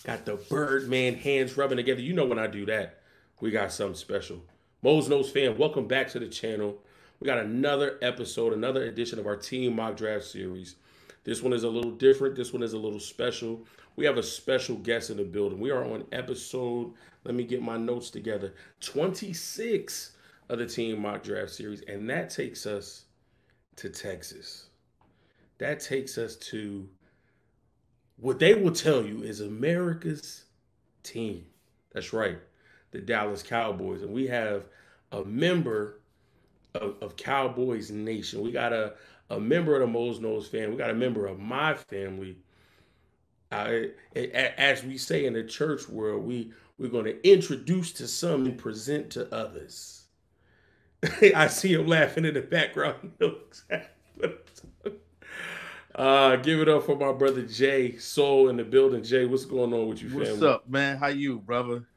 Got the Birdman hands rubbing together. You know when I do that, we got something special. Mo's Nose fan, welcome back to the channel. We got another episode, another edition of our Team Mock Draft Series. This one is a little different. This one is a little special. We have a special guest in the building. We are on episode, let me get my notes together, 26 of the Team Mock Draft Series. And that takes us to Texas. That takes us to what they will tell you is America's team. That's right, the Dallas Cowboys. And we have a member of Cowboys Nation. We got a member of the Mo's Nose fan. We got a member of my family. As we say in the church world, we're going to introduce to some and present to others. I see him laughing in the background. You know exactly what I'm talking. Give it up for my brother Jay Soul in the building. Jay, what's going on with you, family? What's up, man? How you, brother?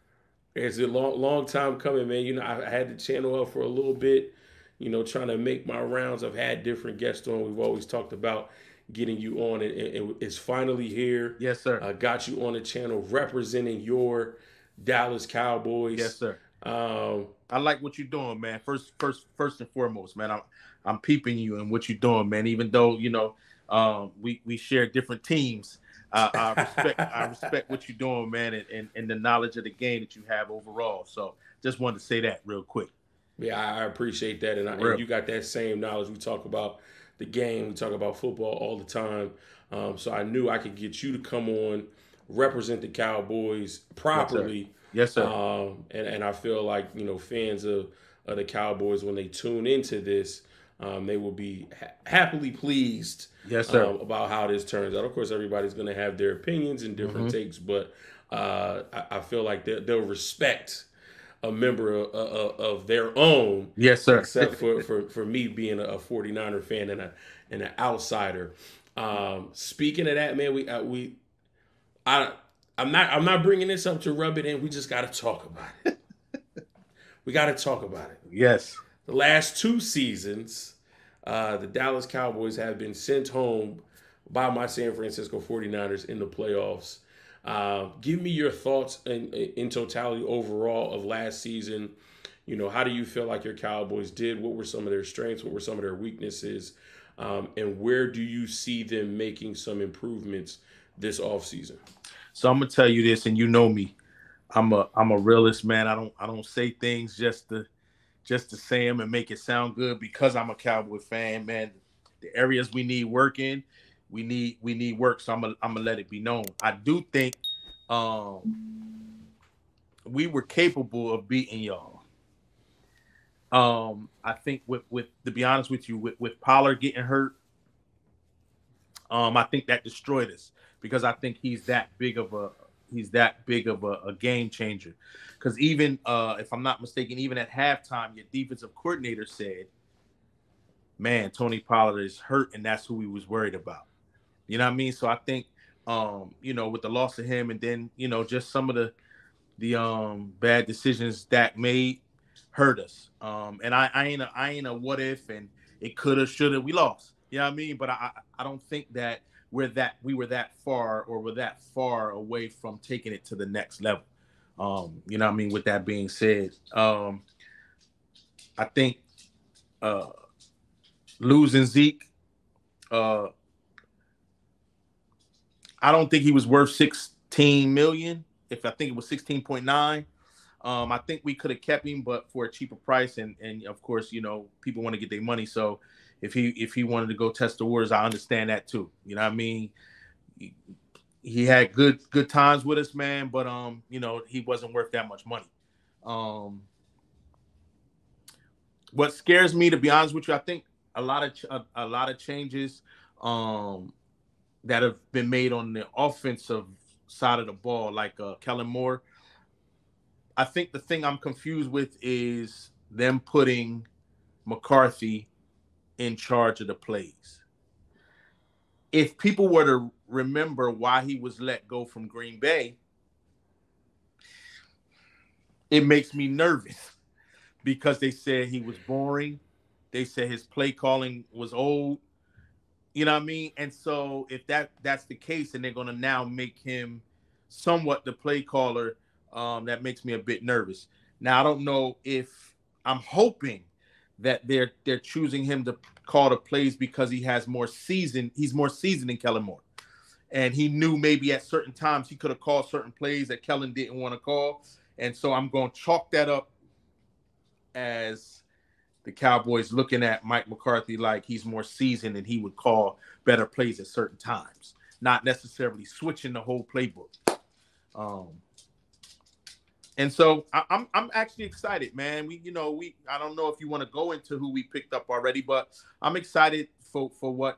It's a long time coming, man. You know, I had the channel up for a little bit, you know, trying to make my rounds. I've had different guests on. We've always talked about getting you on, and it's finally here. Yes, sir. I got you on the channel representing your Dallas Cowboys. Yes, sir. I like what you're doing, man. First and foremost, man. I'm peeping you and what you're doing, man. Even though we share different teams. I respect what you're doing, man, and the knowledge of the game that you have overall. So just wanted to say that real quick. Yeah, I appreciate that, and you got that same knowledge. We talk about the game, we talk about football all the time. So I knew I could get you to come on, represent the Cowboys properly. Yes, sir. And I feel like, you know, fans of the Cowboys, when they tune into this, they will be happily pleased. Yes, sir. About how this turns out. Of course, everybody's going to have their opinions and different takes, but I feel like they'll respect a member of their own. Yes, sir. Except for me being a 49er fan and an outsider. Speaking of that, man, I'm not bringing this up to rub it in. We just got to talk about it. We got to talk about it. Yes. The last two seasons, the Dallas Cowboys have been sent home by my San Francisco 49ers in the playoffs. Give me your thoughts in totality overall of last season. You know, how do you feel like your Cowboys did? What were some of their strengths? What were some of their weaknesses? And where do you see them making some improvements this offseason? So I'm gonna tell you this, and you know me, I'm a realist, man. I don't say things just to say them and make it sound good because I'm a Cowboy fan, man. The areas we need work in, we need work. So I'm gonna let it be known. I do think we were capable of beating y'all. I think with to be honest with you, with Pollard getting hurt, I think that destroyed us because I think he's that big of a game changer. Because even if I'm not mistaken, even at halftime, your defensive coordinator said, "Man, Tony Pollard is hurt, and that's who he was worried about." You know what I mean? So I think, with the loss of him, and then just some of the bad decisions Dak made hurt us. And I ain't a what if, and it coulda, shoulda, we lost. You know what I mean? But I don't think that we were that far away from taking it to the next level. You know what I mean? With that being said, I think losing Zeke, I don't think he was worth $16 million. I think it was 16.9. I think we could have kept him, but for a cheaper price. And of course, people want to get their money. So if he wanted to go test the waters, I understand that too. You know what I mean? He had good times with us, man, but he wasn't worth that much money. What scares me, to be honest with you, I think a lot of changes that have been made on the offensive side of the ball, like Kellen Moore. I think the thing I'm confused with is them putting McCarthy in charge of the plays. If people were to remember why he was let go from Green Bay, it makes me nervous because they said he was boring. They said his play calling was old. You know what I mean? And so if that's the case, and they're going to now make him somewhat the play caller that makes me a bit nervous. Now I don't know if I'm hoping that they're choosing him to call the plays because he has more season. He's more seasoned than Kellen Moore, and he knew maybe at certain times he could have called certain plays that Kellen didn't want to call. And so I'm going to chalk that up as the Cowboys looking at Mike McCarthy like he's more seasoned and he would call better plays at certain times, not necessarily switching the whole playbook. And so I'm actually excited, man. I don't know if you want to go into who we picked up already, but I'm excited for what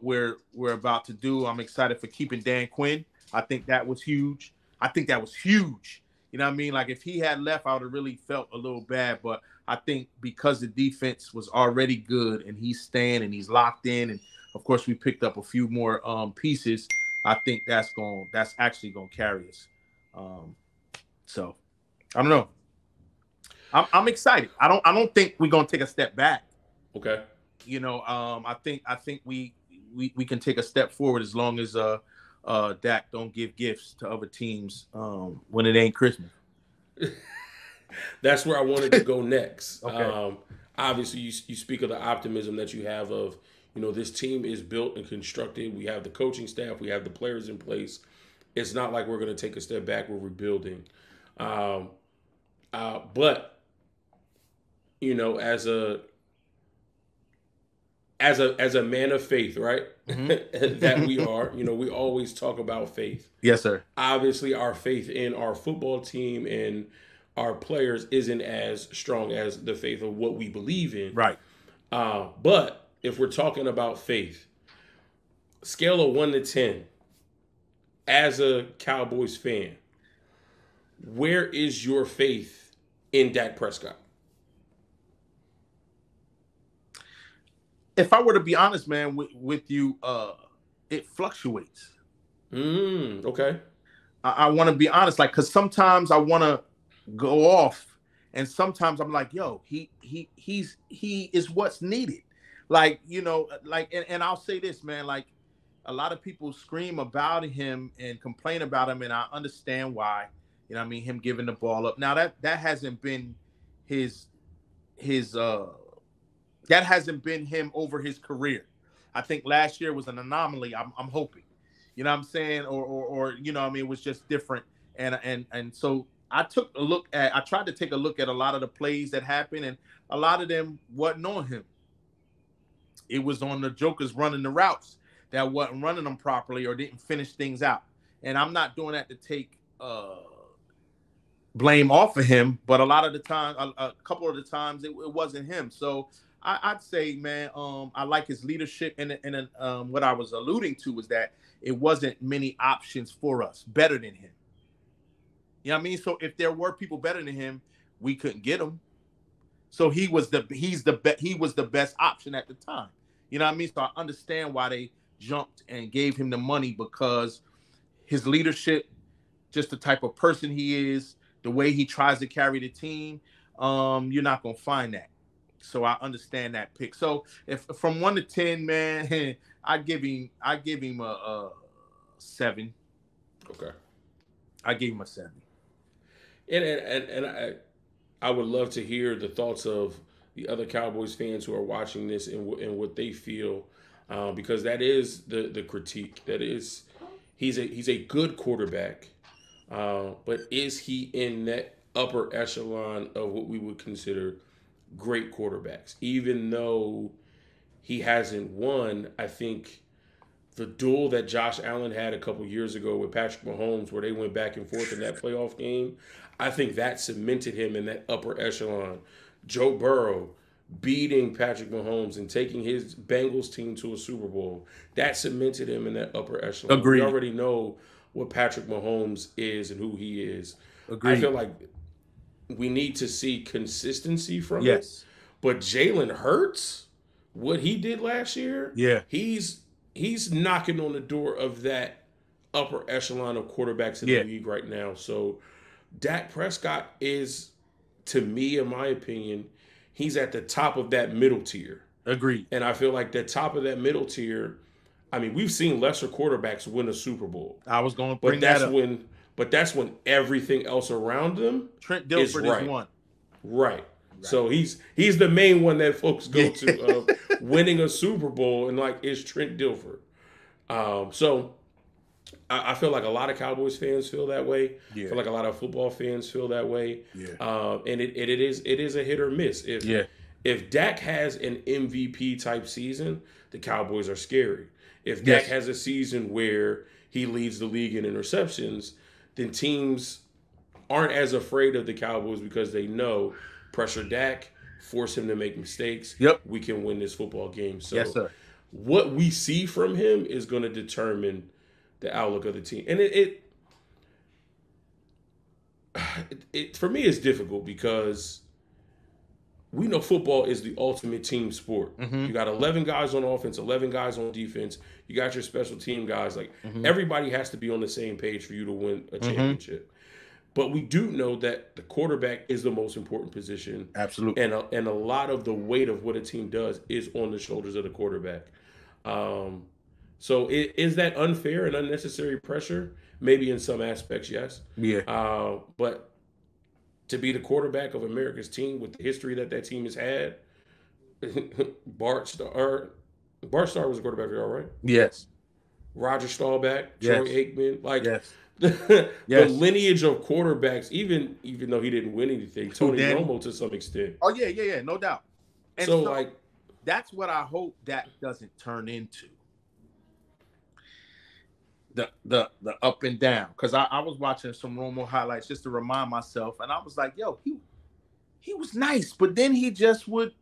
we're about to do. I'm excited for keeping Dan Quinn. I think that was huge. You know what I mean? Like if he had left, I would have really felt a little bad. But I think because the defense was already good and he's staying and he's locked in, and of course we picked up a few more pieces, I think that's actually gonna carry us. So I don't know. I'm excited. I don't think we're gonna take a step back. Okay. I think we can take a step forward as long as Dak don't give gifts to other teams when it ain't Christmas. That's where I wanted to go next. Okay. Obviously, you speak of the optimism that you have of, this team is built and constructed. We have the coaching staff. We have the players in place. It's not like we're going to take a step back. We're rebuilding. But, as a man of faith, right? Mm-hmm. That we are, we always talk about faith. Yes, sir. Obviously, our faith in our football team and our players isn't as strong as the faith of what we believe in. Right. But if we're talking about faith, scale of 1 to 10, as a Cowboys fan, where is your faith in Dak Prescott? If I were to be honest, man, with you, it fluctuates. Okay. I want to be honest, because sometimes I want to go off, and sometimes I'm like, yo, he is what's needed. And I'll say this, man, a lot of people scream about him and complain about him, and I understand why. Him giving the ball up. Now that hasn't been his that hasn't been him over his career. I think last year was an anomaly. I'm hoping, you know what I'm saying? Or it was just different. And so I tried to take a look at a lot of the plays that happened, and a lot of them wasn't on him. It was on the jokers running the routes that wasn't running them properly or didn't finish things out. And I'm not doing that to take blame off of him, but a lot of the time, a couple of the times, it wasn't him. So I'd say, man, I like his leadership, and what I was alluding to was that it wasn't many options for us better than him. You know what I mean? So if there were people better than him, we couldn't get him. So he was the best option at the time. You know what I mean? So I understand why they jumped and gave him the money, because his leadership, just the type of person he is, the way he tries to carry the team, you're not gonna find that. So I understand that pick. So if from 1 to 10, man, I give him a 7. Okay. I gave him a 7. And I would love to hear the thoughts of the other Cowboys fans who are watching this and what they feel, because that is the critique. That is, he's a good quarterback, but is he in that upper echelon of what we would consider great quarterbacks? Even though he hasn't won, I think the duel that Josh Allen had a couple years ago with Patrick Mahomes, where they went back and forth in that playoff game, I think that cemented him in that upper echelon. Joe Burrow beating Patrick Mahomes and taking his Bengals team to a Super Bowl, that cemented him in that upper echelon. Agreed. We already know what Patrick Mahomes is and who he is. Agreed. I feel like we need to see consistency from him. Yes. But Jalen Hurts, what he did last year, yeah, he's knocking on the door of that upper echelon of quarterbacks in the league right now. So Dak Prescott is, to me, in my opinion, he's at the top of that middle tier. Agreed. And I feel like the top of that middle tier, I mean, we've seen lesser quarterbacks win a Super Bowl, I was going to but bring that up. that's when everything else around them Trent is Dilfer right. is one. Right. So he's the main one that folks go to Yeah. of winning a Super Bowl, and like is Trent Dilfer. So I feel like a lot of Cowboys fans feel that way. Yeah. I feel like a lot of football fans feel that way. Yeah. And it is a hit or miss. If Dak has an MVP type season, the Cowboys are scary. If Dak has a season where he leads the league in interceptions, then teams aren't as afraid of the Cowboys because they know pressure Dak, force him to make mistakes. Yep. We can win this football game. So yes, sir. what we see from him is going to determine the outlook of the team. And it for me is difficult because we know football is the ultimate team sport. Mm-hmm. You got 11 guys on offense, 11 guys on defense. You got your special team guys. Like everybody has to be on the same page for you to win a championship. But we do know that the quarterback is the most important position. Absolutely. And a lot of the weight of what a team does is on the shoulders of the quarterback. So is that unfair and unnecessary pressure? Maybe in some aspects, yes. Yeah. But to be the quarterback of America's team with the history that team has had, Bart Starr was a quarterback for y'all, right? Yes. Roger Staubach, Troy Aikman, like the lineage of quarterbacks. Even though he didn't win anything, Tony Romo to some extent. Oh yeah, no doubt. And so like that's what I hope that doesn't turn into. The up and down, because I was watching some Romo highlights just to remind myself, and I was like, yo, he was nice, but then he just would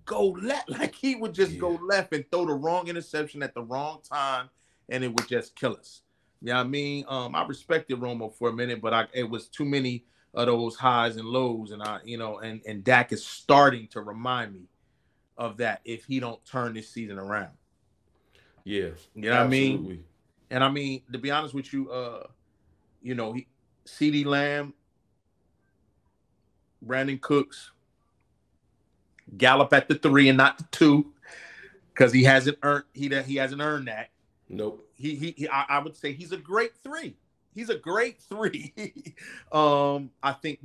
go left, like he would just go left and throw the wrong interception at the wrong time, and it would just kill us. You know what I mean? I respected Romo for a minute, but it was too many of those highs and lows, and and Dak is starting to remind me of that if he don't turn this season around. Yeah, you know what I mean? And I mean, to be honest with you, CeeDee Lamb, Brandon Cooks, Gallup at the 3 and not the 2, because he hasn't earned that. Nope. I would say he's a great 3. He's a great 3. I think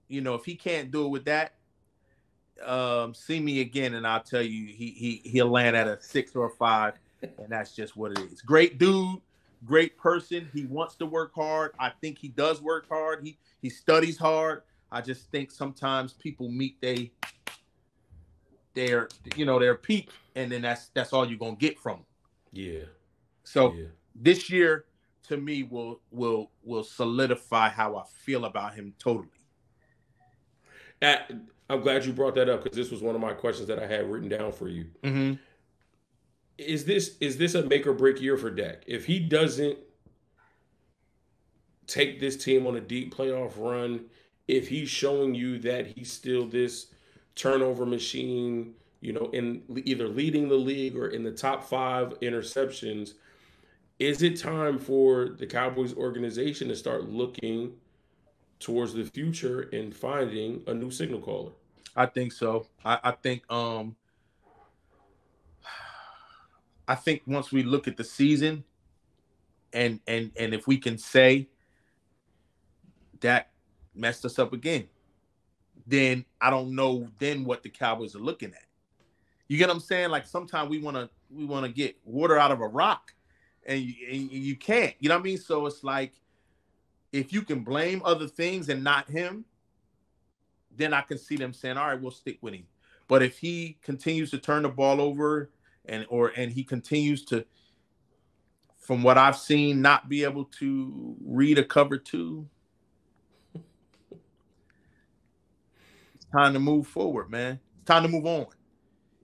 if he can't do it with that, see me again and I'll tell you he'll land at a 6 or a 5. And that's just what it is. Great dude, great person. He wants to work hard. I think he does work hard. He studies hard. I just think sometimes people meet their peak, and then that's all you're gonna get from them. Yeah. So this year, to me, will solidify how I feel about him totally. I'm glad you brought that up because this was one of my questions that I had written down for you. Mm-hmm. Is this a make or break year for Dak? If he doesn't take this team on a deep playoff run, if he's showing you that he's still this turnover machine, in either leading the league or in the top 5 interceptions, is it time for the Cowboys organization to start looking towards the future and finding a new signal caller? I think so. I think once we look at the season and if we can say Dak messed us up again, then I don't know then what the Cowboys are looking at. You get what I'm saying? Like sometimes we want to get water out of a rock and you can't. You know what I mean? So it's like if you can blame other things and not him, then I can see them saying, all right, we'll stick with him. But if he continues to turn the ball over and he continues to, from what I've seen, not be able to read a cover 2, it's time to move forward, man. It's time to move on.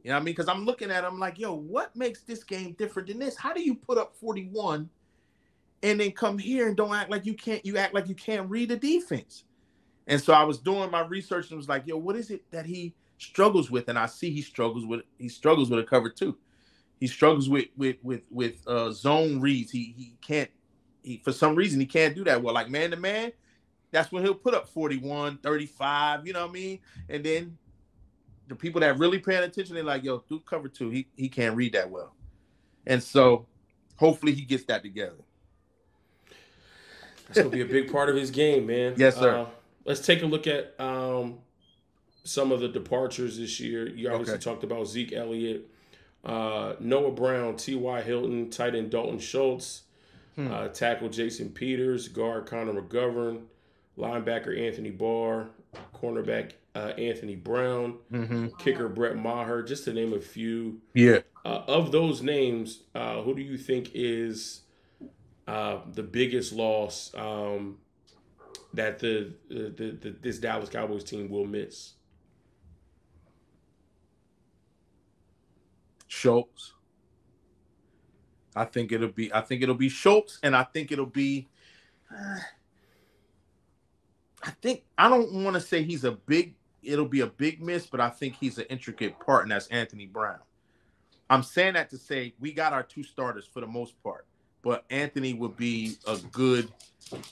You know what I mean? Because I'm looking at him like, yo, what makes this game different than this? How do you put up 41 and then come here and don't act like you can't? You act like you can't read the defense. And so I was doing my research and was like, yo, what is it that he struggles with? And I see he struggles with a cover 2. He struggles with zone reads. He can't. For some reason he can't do that well. Like man to man, that's when he'll put up 41, 35. You know what I mean? And then the people that really paying attention, they're like, yo, do cover 2. He can't read that well. And so hopefully he gets that together. That's gonna be a big part of his game, man. Yes, sir. Let's take a look at some of the departures this year. You obviously Okay. talked about Zeke Elliott, Noah Brown, T.Y. Hilton, tight end Dalton Schultz, Hmm. tackle Jason Peters, guard Connor McGovern, linebacker Anthony Barr, cornerback Anthony Brown, Mm-hmm. kicker Brett Maher, just to name a few. Yeah. Of those names, who do you think is the biggest loss that this Dallas Cowboys team will miss? Schultz. I think it'll be Schultz, and I think it'll be. I don't want to say it'll be a big miss, but I think he's an intricate part, and that's Anthony Brown. I'm saying that to say we got our two starters for the most part, but Anthony would be a good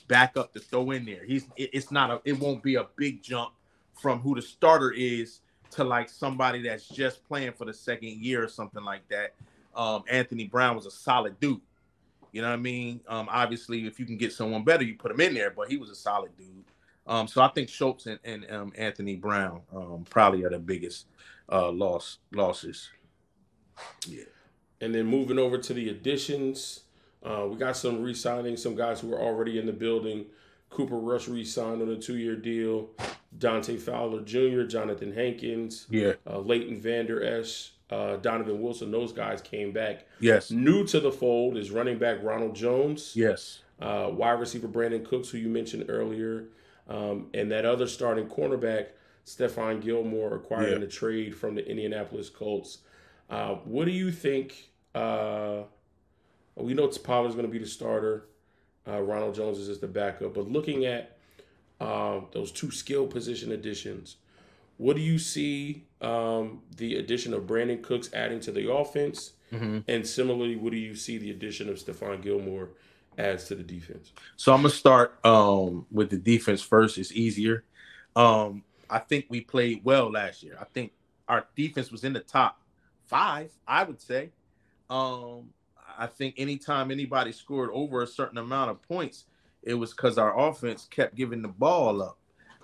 backup to throw in there. It won't be a big jump from who the starter is to like somebody that's just playing for the second year or something like that. Anthony Brown was a solid dude. You know what I mean? Obviously, if you can get someone better, you put him in there, but he was a solid dude. So I think Schultz and Anthony Brown probably are the biggest losses. Yeah. And then moving over to the additions, we got some re-signing, some guys who were already in the building. Cooper Rush re-signed on a 2-year deal. Dante Fowler Jr., Jonathan Hankins, Yeah. Leighton Vander Esch, Donovan Wilson. Those guys came back. Yes. New to the fold is running back Ronald Jones. Yes. Wide receiver Brandon Cooks, who you mentioned earlier. And that other starting cornerback, Stephon Gilmore, acquired in a trade from the Indianapolis Colts. What do you think? We know Pollard's going to be the starter. Ronald Jones is just the backup. But looking at those two skill position additions, what do you see the addition of Brandon Cooks adding to the offense? Mm-hmm. And similarly, what do you see the addition of Stephon Gilmore adds to the defense? So I'm going to start with the defense first. It's easier. I think we played well last year. I think our defense was in the top 5, I would say. I think anytime anybody scored over a certain amount of points, it was because our offense kept giving the ball up.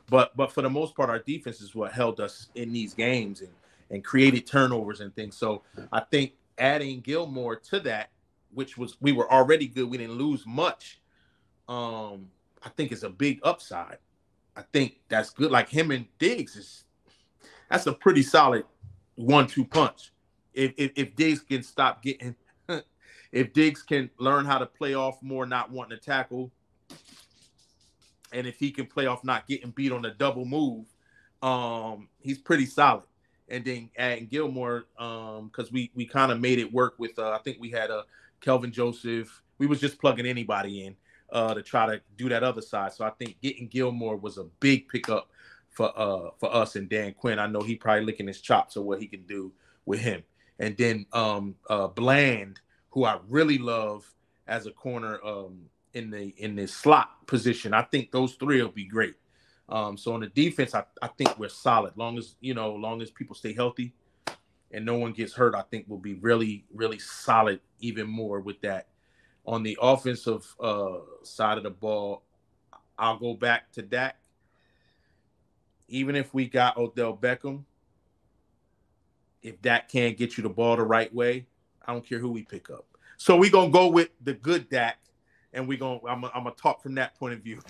But for the most part, our defense is what held us in these games and created turnovers and things. So I think adding Gilmore to that, which was we were already good, we didn't lose much. I think is a big upside. I think that's good. Like him and Diggs that's a pretty solid 1-2 punch. If Diggs can stop getting, if Diggs can learn how to play off more, not wanting to tackle, and if he can play off not getting beat on a double move, he's pretty solid. And then adding Gilmore, because we kind of made it work with I think we had Kelvin Joseph. We was just plugging anybody in to try to do that other side. So I think getting Gilmore was a big pickup for us and Dan Quinn. I know he probably licking his chops of what he can do with him. And then Bland, who I really love as a corner in the slot position. I think those three will be great. So on the defense, I think we're solid. Long as people stay healthy and no one gets hurt, I think we'll be really, really solid even more with that. On the offensive side of the ball, I'll go back to Dak. Even if we got Odell Beckham, if Dak can't get you the ball the right way, I don't care who we pick up. So we're going to go with the good Dak, and I'm going to talk from that point of view.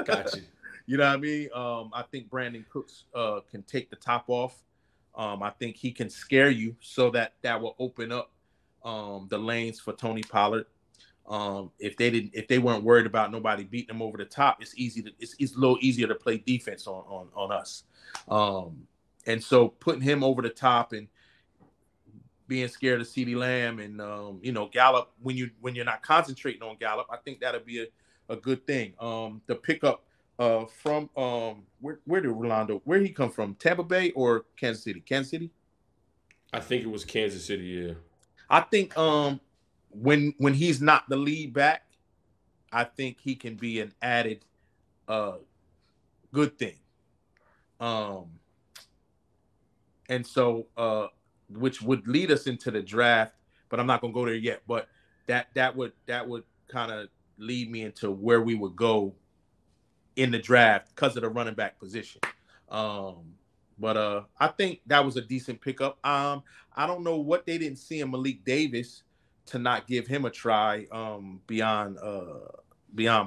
Gotcha. You know what I mean? I think Brandon Cooks can take the top off. I think he can scare you so that will open up the lanes for Tony Pollard. If they weren't worried about nobody beating them over the top, it's a little easier to play defense on us. And so putting him over the top and being scared of CeeDee Lamb and Gallup when you're not concentrating on Gallup, I think that'll be a good thing. The pickup from where did Rolando, where he come from? Tampa Bay or Kansas City? Kansas City? I think it was Kansas City, yeah. I think when he's not the lead back, I think he can be an added good thing. And so which would lead us into the draft but I'm not gonna go there yet. But that would kind of lead me into where we would go in the draft because of the running back position. But I think that was a decent pickup. I don't know what they didn't see in Malik Davis to not give him a try beyond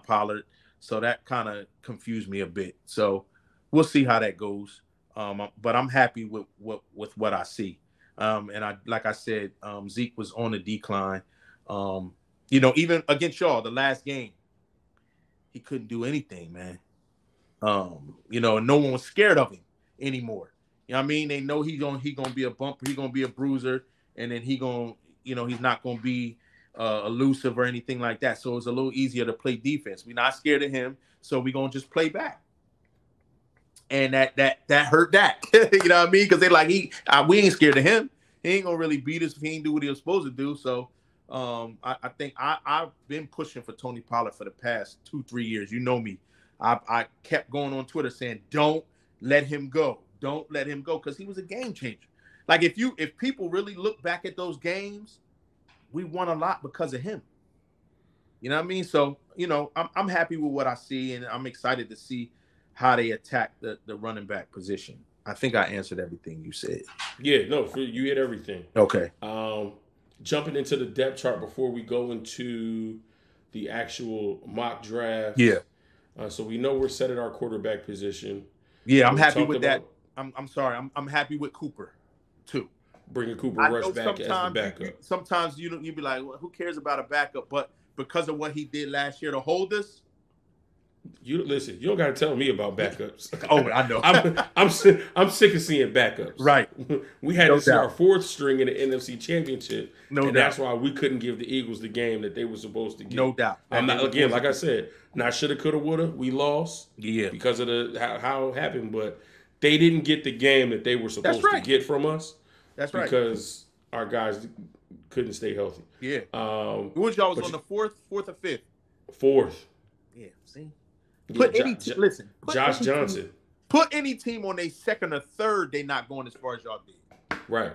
Pollard. So that kind of confused me a bit. So we'll see how that goes. But I'm happy with what I see. And like I said, Zeke was on the decline. Even against y'all, the last game, he couldn't do anything, man. No one was scared of him anymore. You know what I mean? They know he gonna be a bumper, he gonna be a bruiser, and then he's not gonna be elusive or anything like that. So it's a little easier to play defense. We're not scared of him, so we're gonna just play back. And that hurt that. You know what I mean? Because they're like, we ain't scared of him. He ain't gonna really beat us if he ain't do what he was supposed to do. So I think I've been pushing for Tony Pollard for the past 2-3 years. You know me. I kept going on Twitter saying, don't let him go. Don't let him go, because he was a game changer. Like if people really look back at those games, we won a lot because of him. You know what I mean? So, I'm happy with what I see, and I'm excited to see how they attack the running back position. I think I answered everything you said. Yeah, no, you hit everything. Okay. Jumping into the depth chart before we go into the actual mock draft. Yeah. So we know we're set at our quarterback position. Yeah, I'm happy with that. I'm sorry. I'm happy with Cooper, too. Bringing Cooper Rush back as the backup. Sometimes you be like, well, who cares about a backup? But because of what he did last year to hold us, you listen. You don't got to tell me about backups. Oh, I know. I'm sick of seeing backups. Right. We had to see our fourth string in the NFC Championship, and doubt. That's why we couldn't give the Eagles the game that they were supposed to get. No doubt. I'm not again, like I said, not shoulda, coulda, woulda. We lost. Yeah. Because of how it happened, but they didn't get the game that they were supposed to get from us. That's right. Because our guys couldn't stay healthy. Yeah. Which y'all was on the fourth or fifth? Fourth. Yeah. See. Josh Johnson. Put any team on their second or third, they not going as far as y'all did. Right.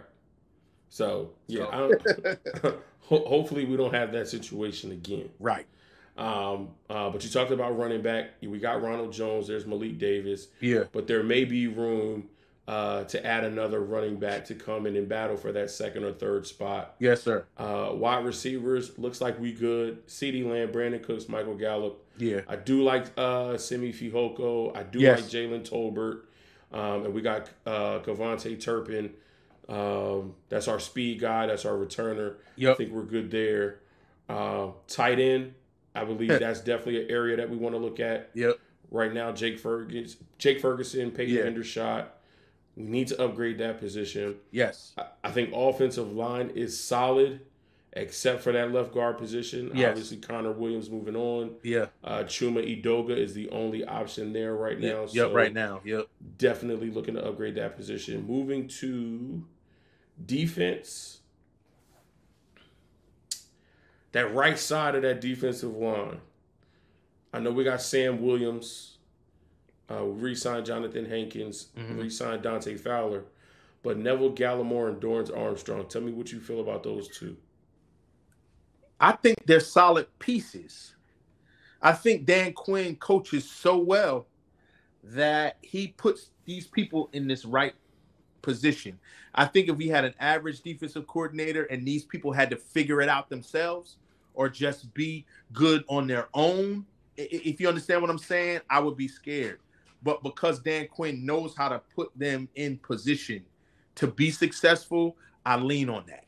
So hopefully we don't have that situation again. Right. But you talked about running back. We got Ronald Jones. There's Malik Davis. Yeah. But there may be room to add another running back to come in and battle for that second or third spot. Yes, sir. Wide receivers, looks like we good. CeeDee Lamb, Brandon Cooks, Michael Gallup. Yeah. I do like Simi Fehoko. I do like Jalen Tolbert. And we got Kavontae Turpin. That's our speed guy. That's our returner. Yep. I think we're good there. Tight end, I believe that's definitely an area that we want to look at. Yep. Right now, Jake Ferguson, Peyton Hendershot. We need to upgrade that position. Yes. I think offensive line is solid, except for that left guard position. Yes. Obviously, Connor Williams moving on. Yeah. Chuma Edoga is the only option there right now. Yep, so right now. Yep. Definitely looking to upgrade that position. Moving to defense. That right side of that defensive line. I know we got Sam Williams. We re-signed Jonathan Hankins. Re-signed Dante Fowler. But Neville Gallimore and Dorrance Armstrong. Tell me what you feel about those two. I think they're solid pieces. I think Dan Quinn coaches so well that he puts these people in this right position. I think if we had an average defensive coordinator and these people had to figure it out themselves or just be good on their own, if you understand what I'm saying, I would be scared. But because Dan Quinn knows how to put them in position to be successful, I lean on that.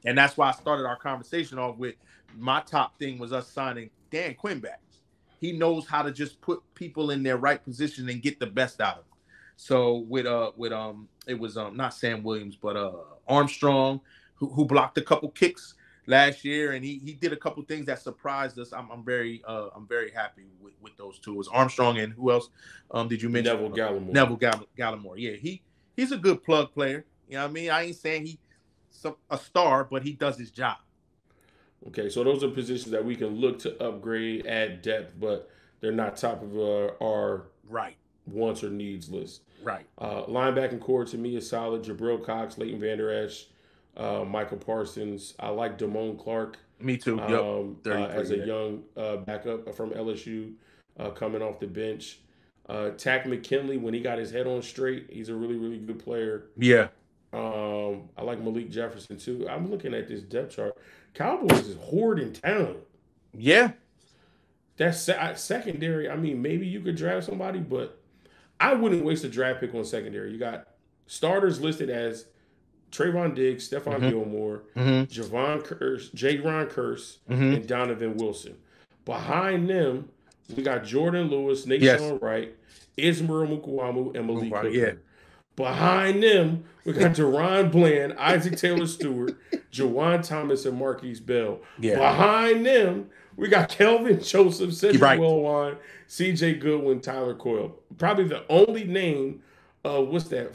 And that's why I started our conversation off with my top thing was us signing Dan Quinn back. He knows how to just put people in their right position and get the best out of them. So it was not Sam Williams, but Armstrong, who blocked a couple kicks last year, and he did a couple things that surprised us. I'm very happy with those two. It was Armstrong and who else did you mention? Neville Gallimore. Neville Gallimore. Yeah, he's a good plug player. You know what I mean? I ain't saying he's a star, but he does his job. Okay, so those are positions that we can look to upgrade, add depth, but they're not top of our right wants or needs list. Right. Linebacking core to me is solid. Jabril Cox, Leighton Vander Esch, Michael Parsons. I like Damone Clark. Me too. Yep. As a young backup from LSU coming off the bench. Tack McKinley, when he got his head on straight, he's a really, really good player. Yeah. I like Malik Jefferson too. I'm looking at this depth chart. Cowboys is hoarding talent. Yeah. That's secondary. I mean, maybe you could draft somebody, but I wouldn't waste a draft pick on secondary. You got starters listed as Trayvon Diggs, Stephon Gilmore, Jaron Curse, and Donovan Wilson. Behind them, we got Jordan Lewis, Nashawn Wright, Ismail Mukuamu, and Malik Hooker. Yeah. Behind them, we got Deron Bland, Isaac Taylor Stewart, Jawan Thomas, and Marquise Bell. Yeah. Behind them, we got Kelvin Joseph, Cedric Wilwan, C.J. Goodwin, Tyler Coyle. Probably the only name what's that?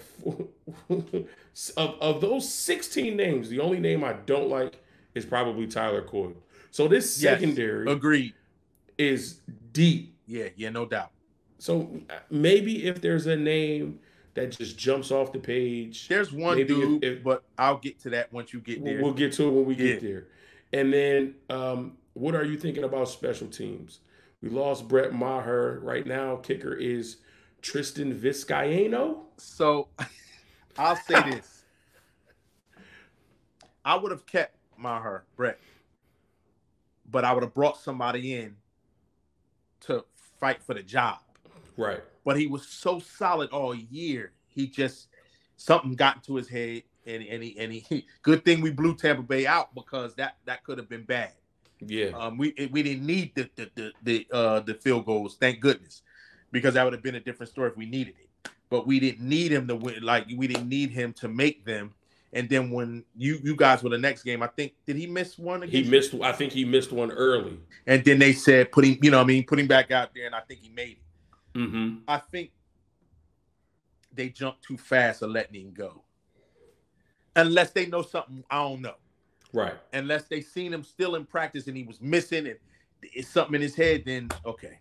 of those 16 names, the only name I don't like is probably Tyler Coyle. So this secondary agreed is deep. Yeah, no doubt. So maybe if there's a name that just jumps off the page. There's one dude, but I'll get to that once you get there. We'll get to it when we get there. And then what are you thinking about special teams? We lost Brett Maher. Right now, kicker is Tristan Vizcaino. So I'll say this. I would have kept Maher, Brett, but I would have brought somebody in to fight for the job. Right. But he was so solid all year. He just something got into his head, and he good thing we blew Tampa Bay out because that could have been bad. Yeah. We didn't need the field goals, thank goodness, because that would have been a different story if we needed it. But we didn't need him to win. Like we didn't need him to make them. And then when you guys were the next game, I think did he miss one again? I think he missed one early. And then they said put him back out there, and I think he made it. Mm-hmm. I think they jumped too fast of letting him go. Unless they know something I don't know. Right. Unless they seen him still in practice and he was missing and it's something in his head, then okay.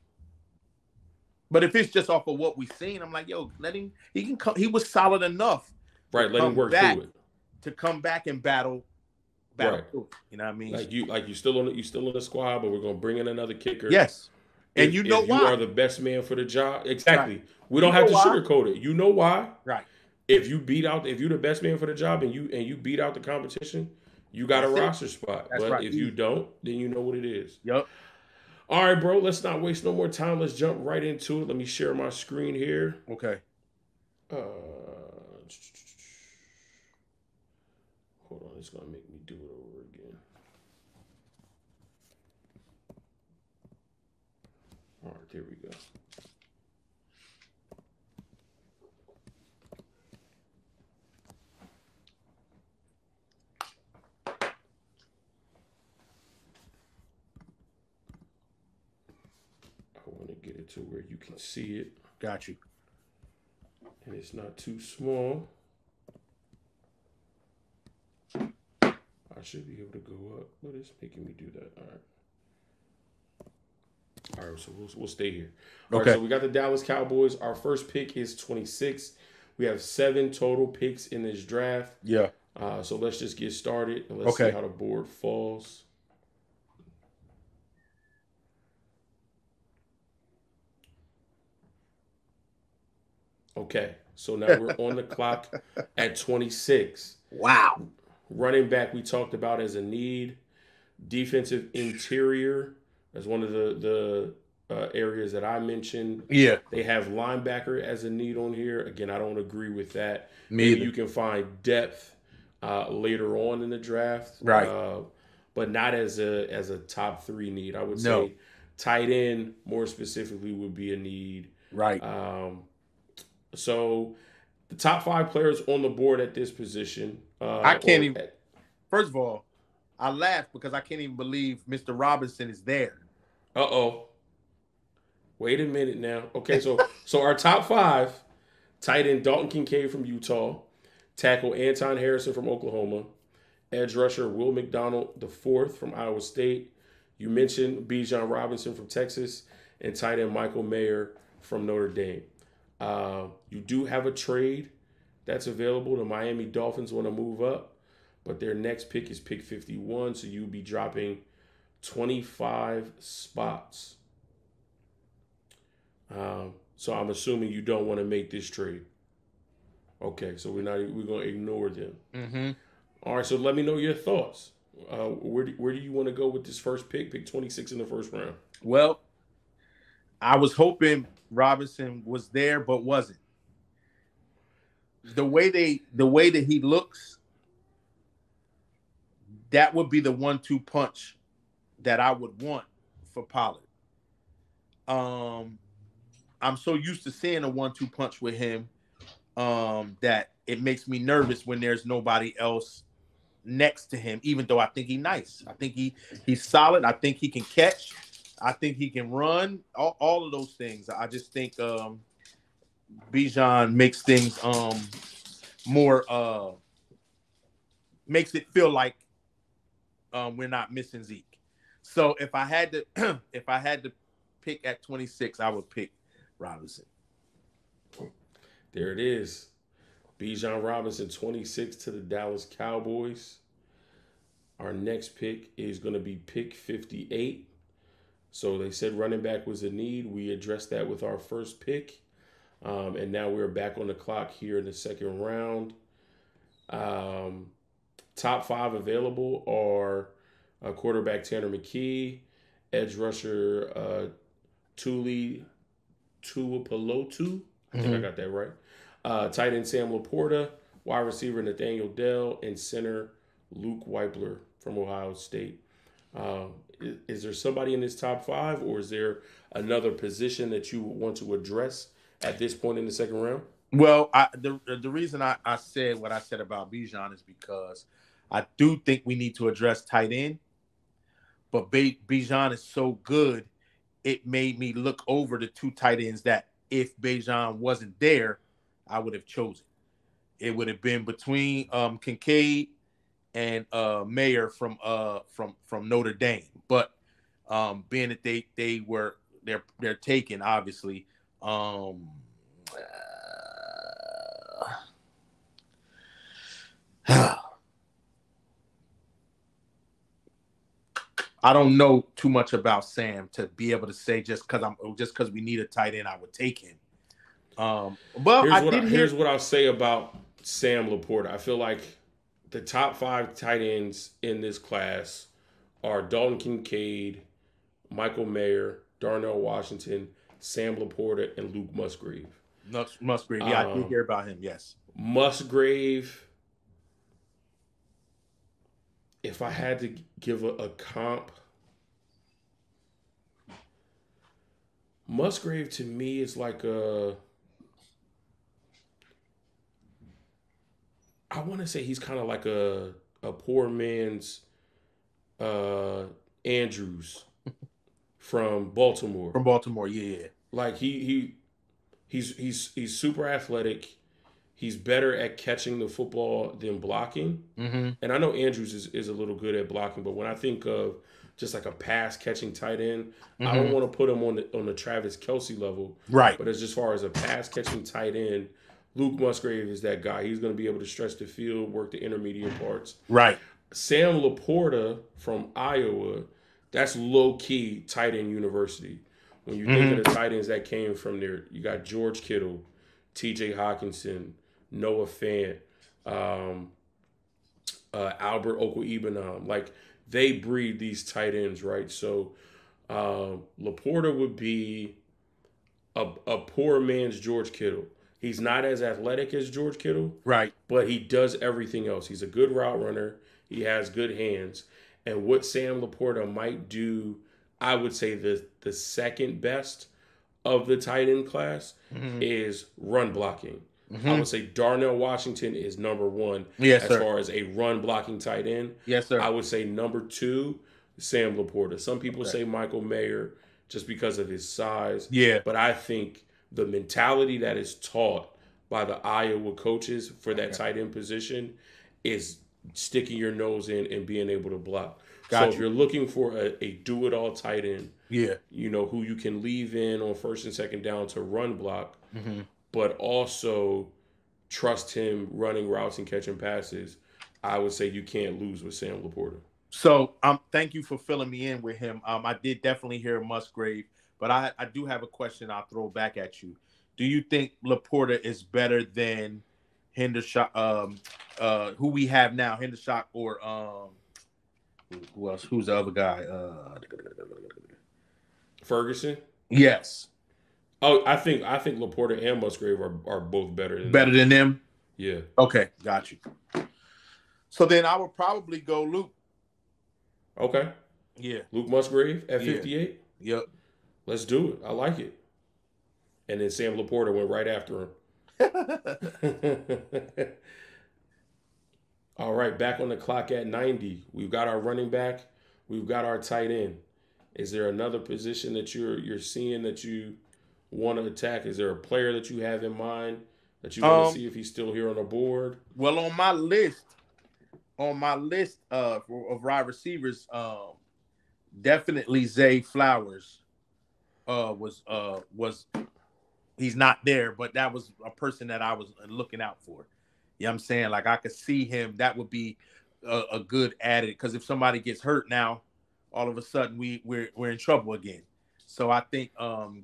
But if it's just off of what we seen, I'm like, yo, let him. He can come. He was solid enough. Right. Let him work through it. To come back and battle right. through it. You know what I mean? Like you still in the squad, but we're gonna bring in another kicker. Yes. And you know why? You are the best man for the job. Exactly. Right. We don't have to sugarcoat it. You know why? Right. If you're the best man for the job and you beat out the competition, you got a roster spot. But if you don't, then you know what it is. Yep. All right, bro. Let's not waste no more time. Let's jump right into it. Let me share my screen here. Okay. Hold on. It's gonna make me do it over again. All right, there we go. I want to get it to where you can see it. Got you. And it's not too small. I should be able to go up, but it's making me do that. All right, so we'll stay here. All right, so we got the Dallas Cowboys. Our first pick is 26. We have 7 total picks in this draft. Yeah. So let's just get started and let's see how the board falls. Okay, so now we're on the clock at 26. Wow. Running back we talked about as a need. Defensive interior as one of the areas that I mentioned. Yeah. They have linebacker as a need on here. Again, I don't agree with that. Maybe you can find depth later on in the draft. Right. But not as a top 3 need. I would say tight end more specifically would be a need. Right. So the top 5 players on the board at this position. I can't even. First of all, I laugh because I can't even believe Mr. Robinson is there. Wait a minute now. Okay, so our top 5: tight end Dalton Kincaid from Utah, tackle Anton Harrison from Oklahoma, edge rusher Will McDonald IV from Iowa State. You mentioned Bijan Robinson from Texas, and tight end Michael Mayer from Notre Dame. You do have a trade that's available. The Miami Dolphins want to move up, but their next pick is pick 51, so you'll be dropping 25 spots. So I'm assuming you don't want to make this trade. Okay, so we're going to ignore them. Mm-hmm. All right, so let me know your thoughts. Where do you want to go with this first pick? Pick 26 in the first round. Well, I was hoping Robinson was there, but wasn't. The way that he looks, that would be the 1-2 punch that I would want for Pollard. I'm so used to seeing a 1-2 punch with him that it makes me nervous when there's nobody else next to him, even though I think he's nice. I think he's solid. I think he can catch. I think he can run. All of those things. I just think Bijan makes things more makes it feel like we're not missing Zeke. So if I had to pick at 26, I would pick Robinson. There it is. Bijan Robinson, 26 to the Dallas Cowboys. Our next pick is going to be pick 58. So they said running back was a need. We addressed that with our first pick. And now we're back on the clock here in the second round. Top 5 available are quarterback Tanner McKee, edge rusher Tuipulotu. I think I got that right. Tight end Sam Laporta, wide receiver Nathaniel Dell, and center Luke Weipler from Ohio State. Is there somebody in this top 5, or is there another position that you want to address at this point in the second round? Well, the reason I said what I said about Bijan is because I do think we need to address tight end, but Bijan is so good, it made me look over the 2 tight ends that if Bijan wasn't there, I would have chosen. It would have been between Kincaid and Mayer from Notre Dame, but being that they're taken, obviously. I don't know too much about Sam to be able to say just because we need a tight end, I would take him. Here's what I'll say about Sam Laporta. I feel like the top 5 tight ends in this class are Dalton Kincaid, Michael Mayer, Darnell Washington, Sam Laporta, and Luke Musgrave. Musgrave, yeah, I did hear about him, yes. Musgrave, if I had to give a comp, Musgrave to me is like I want to say he's kind of like a poor man's Andrews from Baltimore. From Baltimore, yeah. Like he's super athletic. He's better at catching the football than blocking. Mm-hmm. And I know Andrews is a little good at blocking, but when I think of just like a pass catching tight end, I don't want to put him on the Travis Kelce level. Right. But as far as a pass catching tight end, Luke Musgrave is that guy. He's going to be able to stretch the field, work the intermediate parts. Right. Sam Laporta from Iowa, that's low-key tight end university. When you think of the tight ends that came from there, you got George Kittle, T.J. Hawkinson, Noah Fant, Albert Okwuegbunam. Like, they breed these tight ends, right? So Laporta would be a poor man's George Kittle. He's not as athletic as George Kittle. Right. But he does everything else. He's a good route runner. He has good hands. And what Sam Laporta might do, I would say the second best of the tight end class is run blocking. I would say Darnell Washington is number 1 as far as a run blocking tight end. Yes, sir. I would say number 2, Sam Laporta. Some people say Michael Mayer just because of his size. Yeah. But I think the mentality that is taught by the Iowa coaches for that tight end position is sticking your nose in and being able to block. So if you're looking for a do-it-all tight end, you know, who you can leave in on first and second down to run block, but also trust him running routes and catching passes, I would say you can't lose with Sam Laporta. So thank you for filling me in with him. I did definitely hear Musgrave, but I do have a question I'll throw back at you. Do you think Laporta is better than Hendershot, who we have now, Hendershot, or who else? Who's the other guy? Ferguson. Yes. Oh, I think Laporta and Musgrave are both better than Better them. than them? Yeah. Okay, got you. So then I would probably go Luke. Okay. Yeah. Luke Musgrave at 58. Yep. Let's do it. I like it. And then Sam Laporta went right after him. All right, back on the clock at 90. We've got our running back. We've got our tight end. Is there another position that you're seeing that you want to attack? Is there a player that you have in mind that you want to see if he's still here on the board? Well, on my list of wide receivers, definitely Zay Flowers was he's not there, but that was a person that I was looking out for. You know what I'm saying? Like I could see him. That would be a good added, because if somebody gets hurt now, all of a sudden we're in trouble again. So I think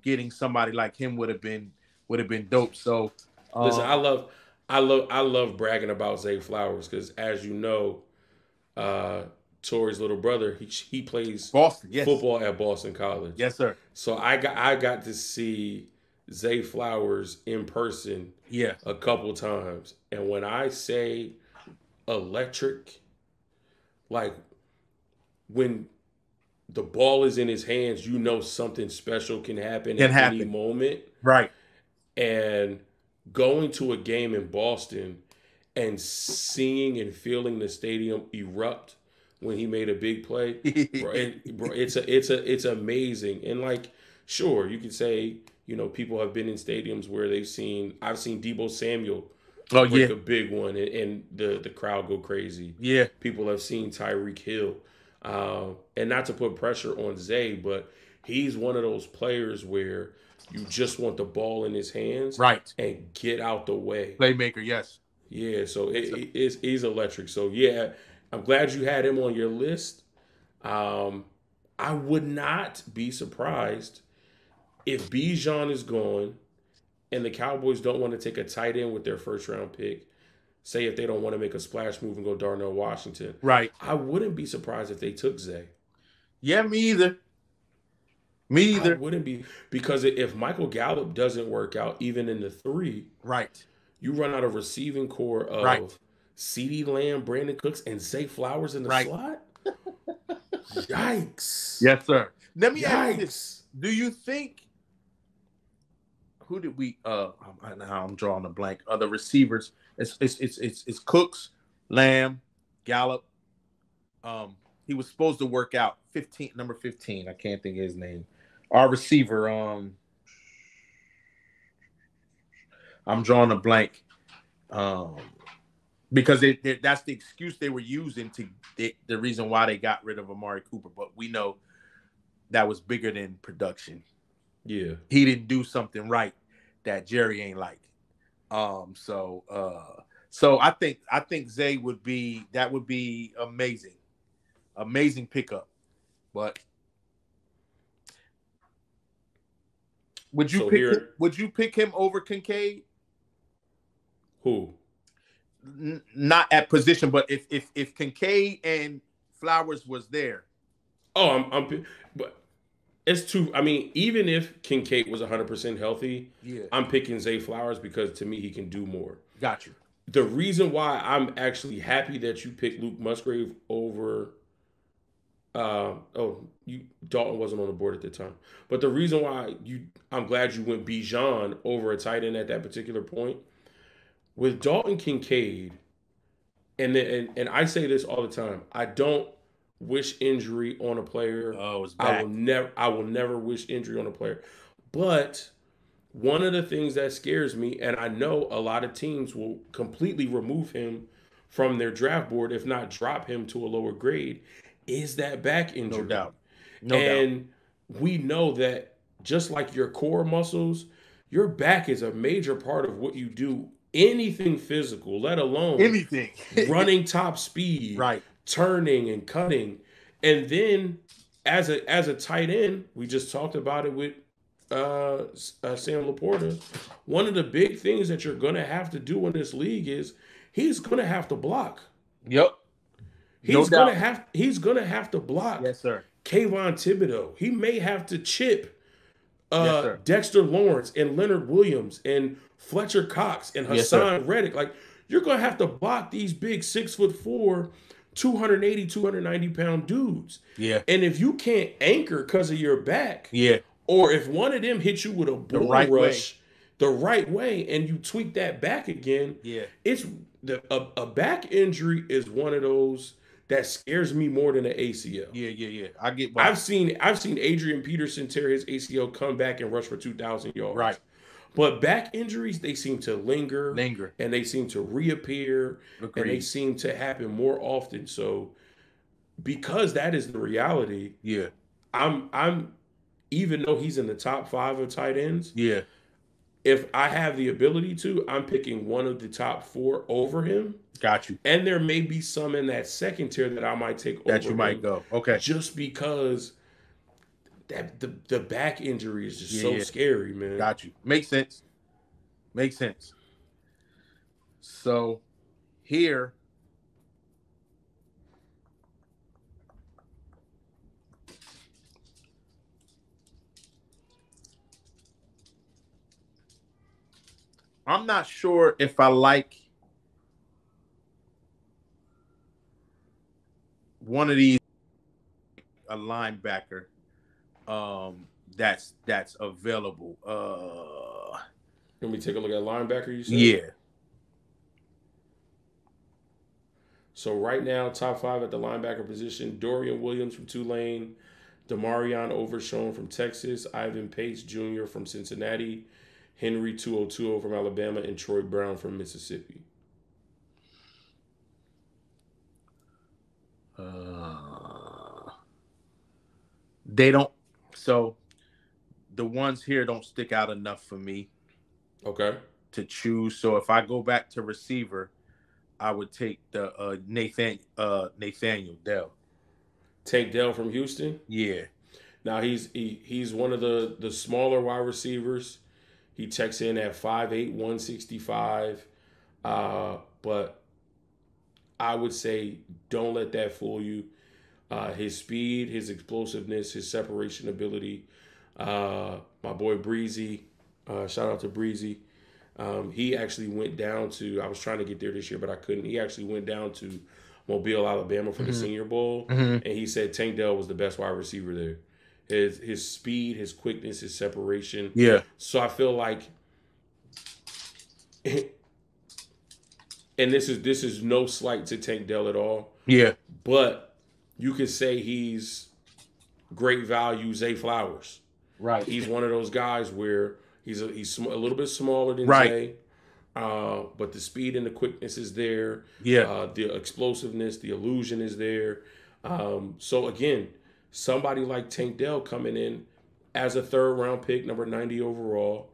getting somebody like him would have been dope. So listen, I love bragging about Zay Flowers because, as you know, Tori's little brother, he plays Boston, yes. football at Boston College. Yes, sir. So I got to see Zay Flowers in person a couple times. And when I say electric, like when the ball is in his hands, you know something special can happen at any moment. Right. And going to a game in Boston and seeing and feeling the stadium erupt when he made a big play, it's amazing. And like, sure, you could say, you know, people have been in stadiums where I've seen Deebo Samuel break a big one and the crowd go crazy. Yeah. People have seen Tyreek Hill. And not to put pressure on Zay, but he's one of those players where you just want the ball in his hands, right, and get out the way. Playmaker, yes. Yeah, so he's electric. So yeah, I'm glad you had him on your list. I would not be surprised if Bijan is gone and the Cowboys don't want to take a tight end with their first round pick. Say if they don't want to make a splash move and go Darnell Washington. Right. I wouldn't be surprised if they took Zay. Yeah, me either. I wouldn't be, because if Michael Gallup doesn't work out, even in the 3, right, you run out of receiving core of CeeDee Lamb, Brandon Cooks, and Zay Flowers in the slot. Yikes! Yes, sir. Let me ask you this: do you think who did we? Now I'm drawing a blank. The receivers. It's Cooks, Lamb, Gallup. He was supposed to work out. Number 15. I can't think of his name. Our receiver. I'm drawing a blank. Because that's the excuse they were using the reason why they got rid of Amari Cooper. But we know that was bigger than production. Yeah, he didn't do something right that Jerry ain't like. So I think Zay would be amazing pickup. But would you pick him over Kincaid? Who? Not at position, but if Kincaid and Flowers was there. Oh, but it's too. I mean, even if Kincaid was 100% healthy, I'm picking Zay Flowers because to me he can do more. Got you. The reason why I'm actually happy that you picked Luke Musgrave over. Dalton wasn't on the board at the time, but the reason why I'm glad you went Bijan over a tight end at that particular point. With Dalton Kincaid, and I say this all the time, I don't wish injury on a player. Oh, it's back. I will never wish injury on a player. But one of the things that scares me, and I know a lot of teams will completely remove him from their draft board, if not drop him to a lower grade, is that back injury. No doubt. And we know that just like your core muscles, your back is a major part of what you do anything physical, let alone anything. running top speed, Right. turning and cutting. And then as a tight end, we just talked about it with Sam Laporta. One of the big things that you're gonna have to do in this league is he's gonna have to block. Yep. He's gonna have to block. Yes, sir. Kayvon Thibodeau. He may have to chip Yes, sir. Dexter Lawrence and Leonard Williams and Fletcher Cox and Hassan Reddick. Like, you're going to have to block these big 6'4", 280, 290-pound dudes. Yeah. And if you can't anchor because of your back, Yeah. or if one of them hits you with a bull right rush the right way and you tweak that back again, Yeah. it's a back injury is one of those that scares me more than an ACL. Yeah. I get why. I've seen Adrian Peterson tear his ACL, come back and rush for 2,000 yards. Right. But back injuries, they seem to linger, and they seem to reappear, Agreed. and they seem to happen more often. So, because that is the reality, Yeah. I'm even though he's in the top 5 of tight ends, Yeah. if I have the ability to, I'm picking one of the top 4 over him. Got you. And there may be some in that second tier that I might take over That you might go. Okay. just because that the back injury is just so scary, man. Got you. Makes sense. So here, I'm not sure if I like one of these, a linebacker that's available. Let me take a look at linebacker, you said? Yeah. So right now, top 5 at the linebacker position: Dorian Williams from Tulane, Demarion Overshown from Texas, Ivan Pace Jr. from Cincinnati, Henry 2020 from Alabama, and Troy Brown from Mississippi. They don't. So the ones here don't stick out enough for me. Okay. To choose. So if I go back to receiver, I would take the Nathaniel Dell. Tank Dell from Houston. Yeah. Now he's one of the smaller wide receivers. He checks in at 5'8", 165. But I would say don't let that fool you. His speed, his explosiveness, his separation ability. My boy Breezy, shout out to Breezy. He actually went down to, I was trying to get there this year, but I couldn't. He actually went down to Mobile, Alabama for the Senior Bowl. And he said Tank Dell was the best wide receiver there. His speed, his quickness, his separation. Yeah. So I feel like, and this is no slight to Tank Dell at all. Yeah. But you could say he's great value Zay Flowers. Right. He's one of those guys where he's a little bit smaller than Zay, but the speed and the quickness is there. Yeah. The explosiveness, the illusion is there. So again, somebody like Tank Dell coming in as a 3rd round pick, number 90 overall,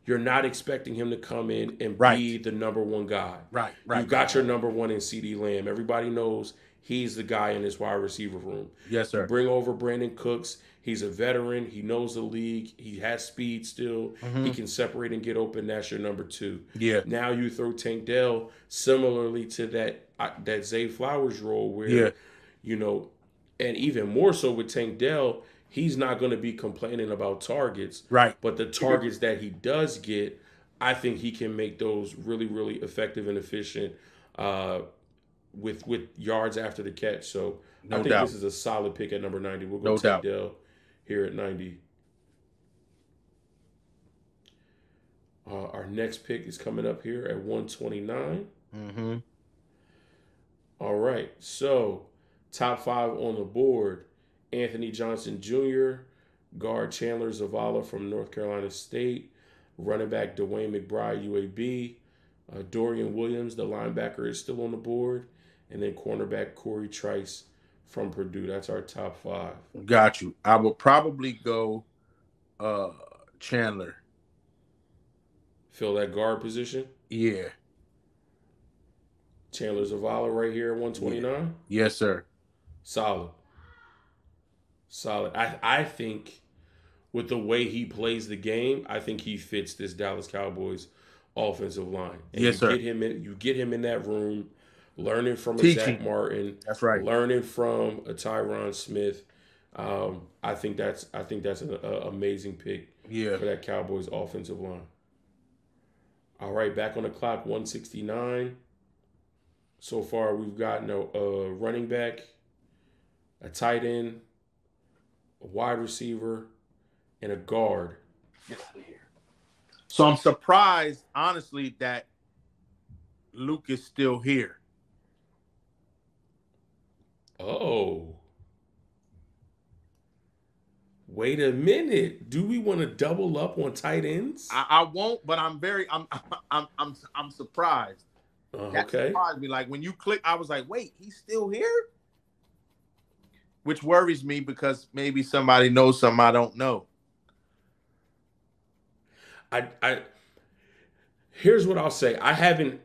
you're not expecting him to come in and be the number 1 guy. Right. You got your number 1 in CD Lamb. Everybody knows he's the guy in this wide receiver room. Yes, sir. You bring over Brandon Cooks. He's a veteran. He knows the league. He has speed still. He can separate and get open. That's your number 2. Yeah. Now you throw Tank Dell similarly to that Zay Flowers role where, you know, and even more so with Tank Dell, he's not going to be complaining about targets. Right. But the targets that he does get, I think he can make those really, really effective and efficient with yards after the catch. So I think this is a solid pick at number 90. We'll go Tank Dell here at 90. Our next pick is coming up here at 129. All right. So top 5 on the board: Anthony Johnson Jr., guard Chandler Zavala from North Carolina State, running back Dwayne McBride, UAB, Dorian Williams, the linebacker, is still on the board, and then cornerback Corey Trice from Purdue. That's our top 5. Got you. I would probably go Chandler. Fill that guard position? Yeah. Chandler Zavala right here at 129. Yes, sir. Solid. Solid. I think with the way he plays the game, I think he fits this Dallas Cowboys offensive line. And Yes, sir. you get him in that room, learning from a Zach Teaching. Martin, That's right. learning from a Tyron Smith. I think that's an amazing pick for that Cowboys offensive line. All right, back on the clock, 169. So far, we've gotten a running back, a tight end, a wide receiver, and a guard. Get out of here. So I'm surprised, honestly, that Luke is still here. Oh. Wait a minute. Do we want to double up on tight ends? I won't, but I'm surprised. That Okay. surprised me. Like when you click, I was like, wait, he's still here? Which worries me because maybe somebody knows something I don't know. Here's what I'll say. I haven't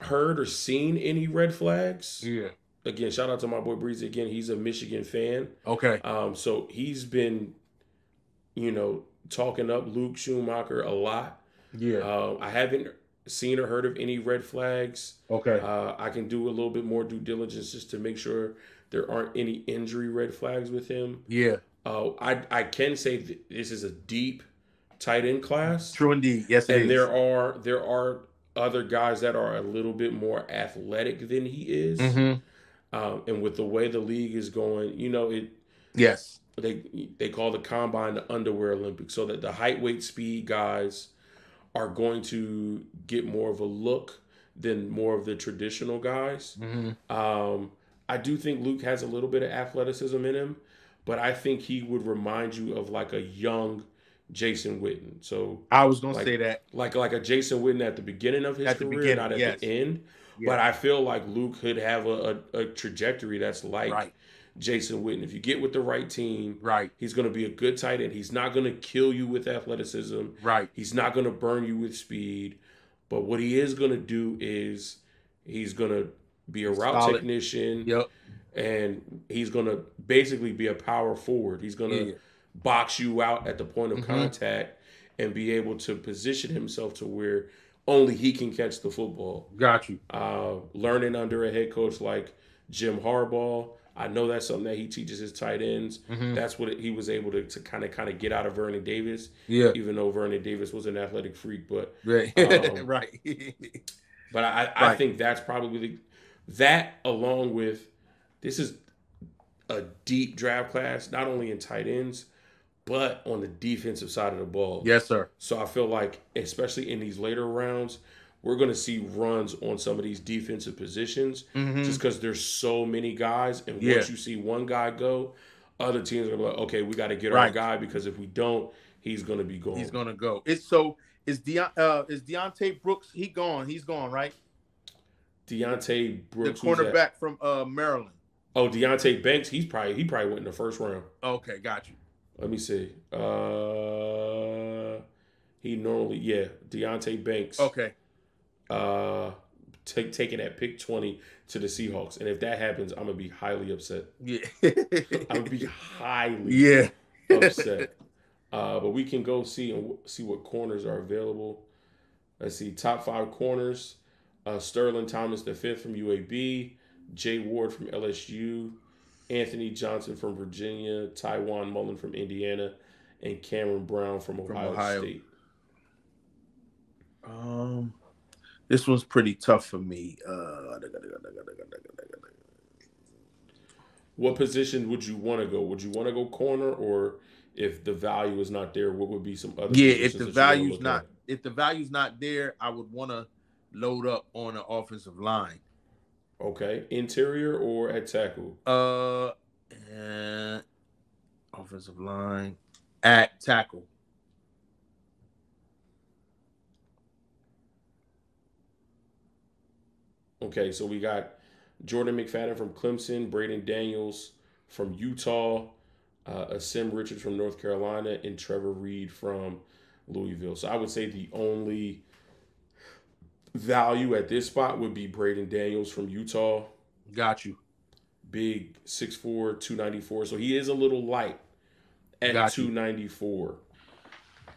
heard or seen any red flags. Yeah. Again, shout out to my boy Breezy. Again, he's a Michigan fan. Okay. So he's been, talking up Luke Schumacher a lot. Yeah. I haven't seen or heard of any red flags. Okay. I can do a little bit more due diligence just to make sure there aren't any injury red flags with him. Yeah. I can say this is a deep tight end class. True indeed. Yes, it and is. there are other guys that are a little bit more athletic than he is. Mm-hmm. And with the way the league is going, Yes. They call the combine the underwear Olympics, so that the height, weight, speed guys are going to get more of a look than more of the traditional guys. Mm-hmm. I do think Luke has a little bit of athleticism in him, but I think he would remind you of like a young Jason Witten. So I was gonna say that, like a Jason Witten at the beginning of his career, not at the end. Yeah. But I feel like Luke could have a trajectory that's like Jason Witten. If you get with the right team, he's going to be a good tight end. He's not going to kill you with athleticism. He's not going to burn you with speed. But what he is going to do is he's going to be a route technician. Yep. And he's going to basically be a power forward. He's going to box you out at the point of contact and be able to position himself to where only he can catch the football. Got you. Learning under a head coach like Jim Harbaugh, I know that's something that he teaches his tight ends. That's what he was able to kind of get out of Vernon Davis. Yeah. Even though Vernon Davis was an athletic freak, but right. But I think that's probably that along with this is a deep draft class, not only in tight ends, but on the defensive side of the ball. Yes, sir. So I feel like, especially in these later rounds, we're going to see runs on some of these defensive positions just because there's so many guys. And once you see one guy go, other teams are going to be like, okay, we got to get our guy because if we don't, he's going to be gone. He's going to go. Is Deontay Brooks, he's gone, right? Deontay Brooks. The cornerback from Maryland. Oh, Deontay Banks, he probably went in the first round. Okay, got you. Let me see. Deontay Banks. Okay. Taking that pick 20 to the Seahawks. And if that happens, I'm going to be highly upset. Yeah. I'm going to be highly upset. But we can go see what corners are available. Let's see. Top 5 corners. Sterling Thomas V from UAB. Jay Ward from LSU. Anthony Johnson from Virginia, Tywan Mullen from Indiana, and Cameron Brown from Ohio State. This one's pretty tough for me. What position would you want to go? Would you want to go corner, or if the value is not there, what would be some other? Yeah, if the value's not there, I would want to load up on an offensive line. Okay, interior or at tackle? Offensive line at tackle. Okay, so we got Jordan McFadden from Clemson, Braden Daniels from Utah, Asim Richards from North Carolina, and Trevor Reed from Louisville. So I would say the only value at this spot would be Braden Daniels from Utah. Got you. Big 6'4", 294. So he is a little light at Got you. 294.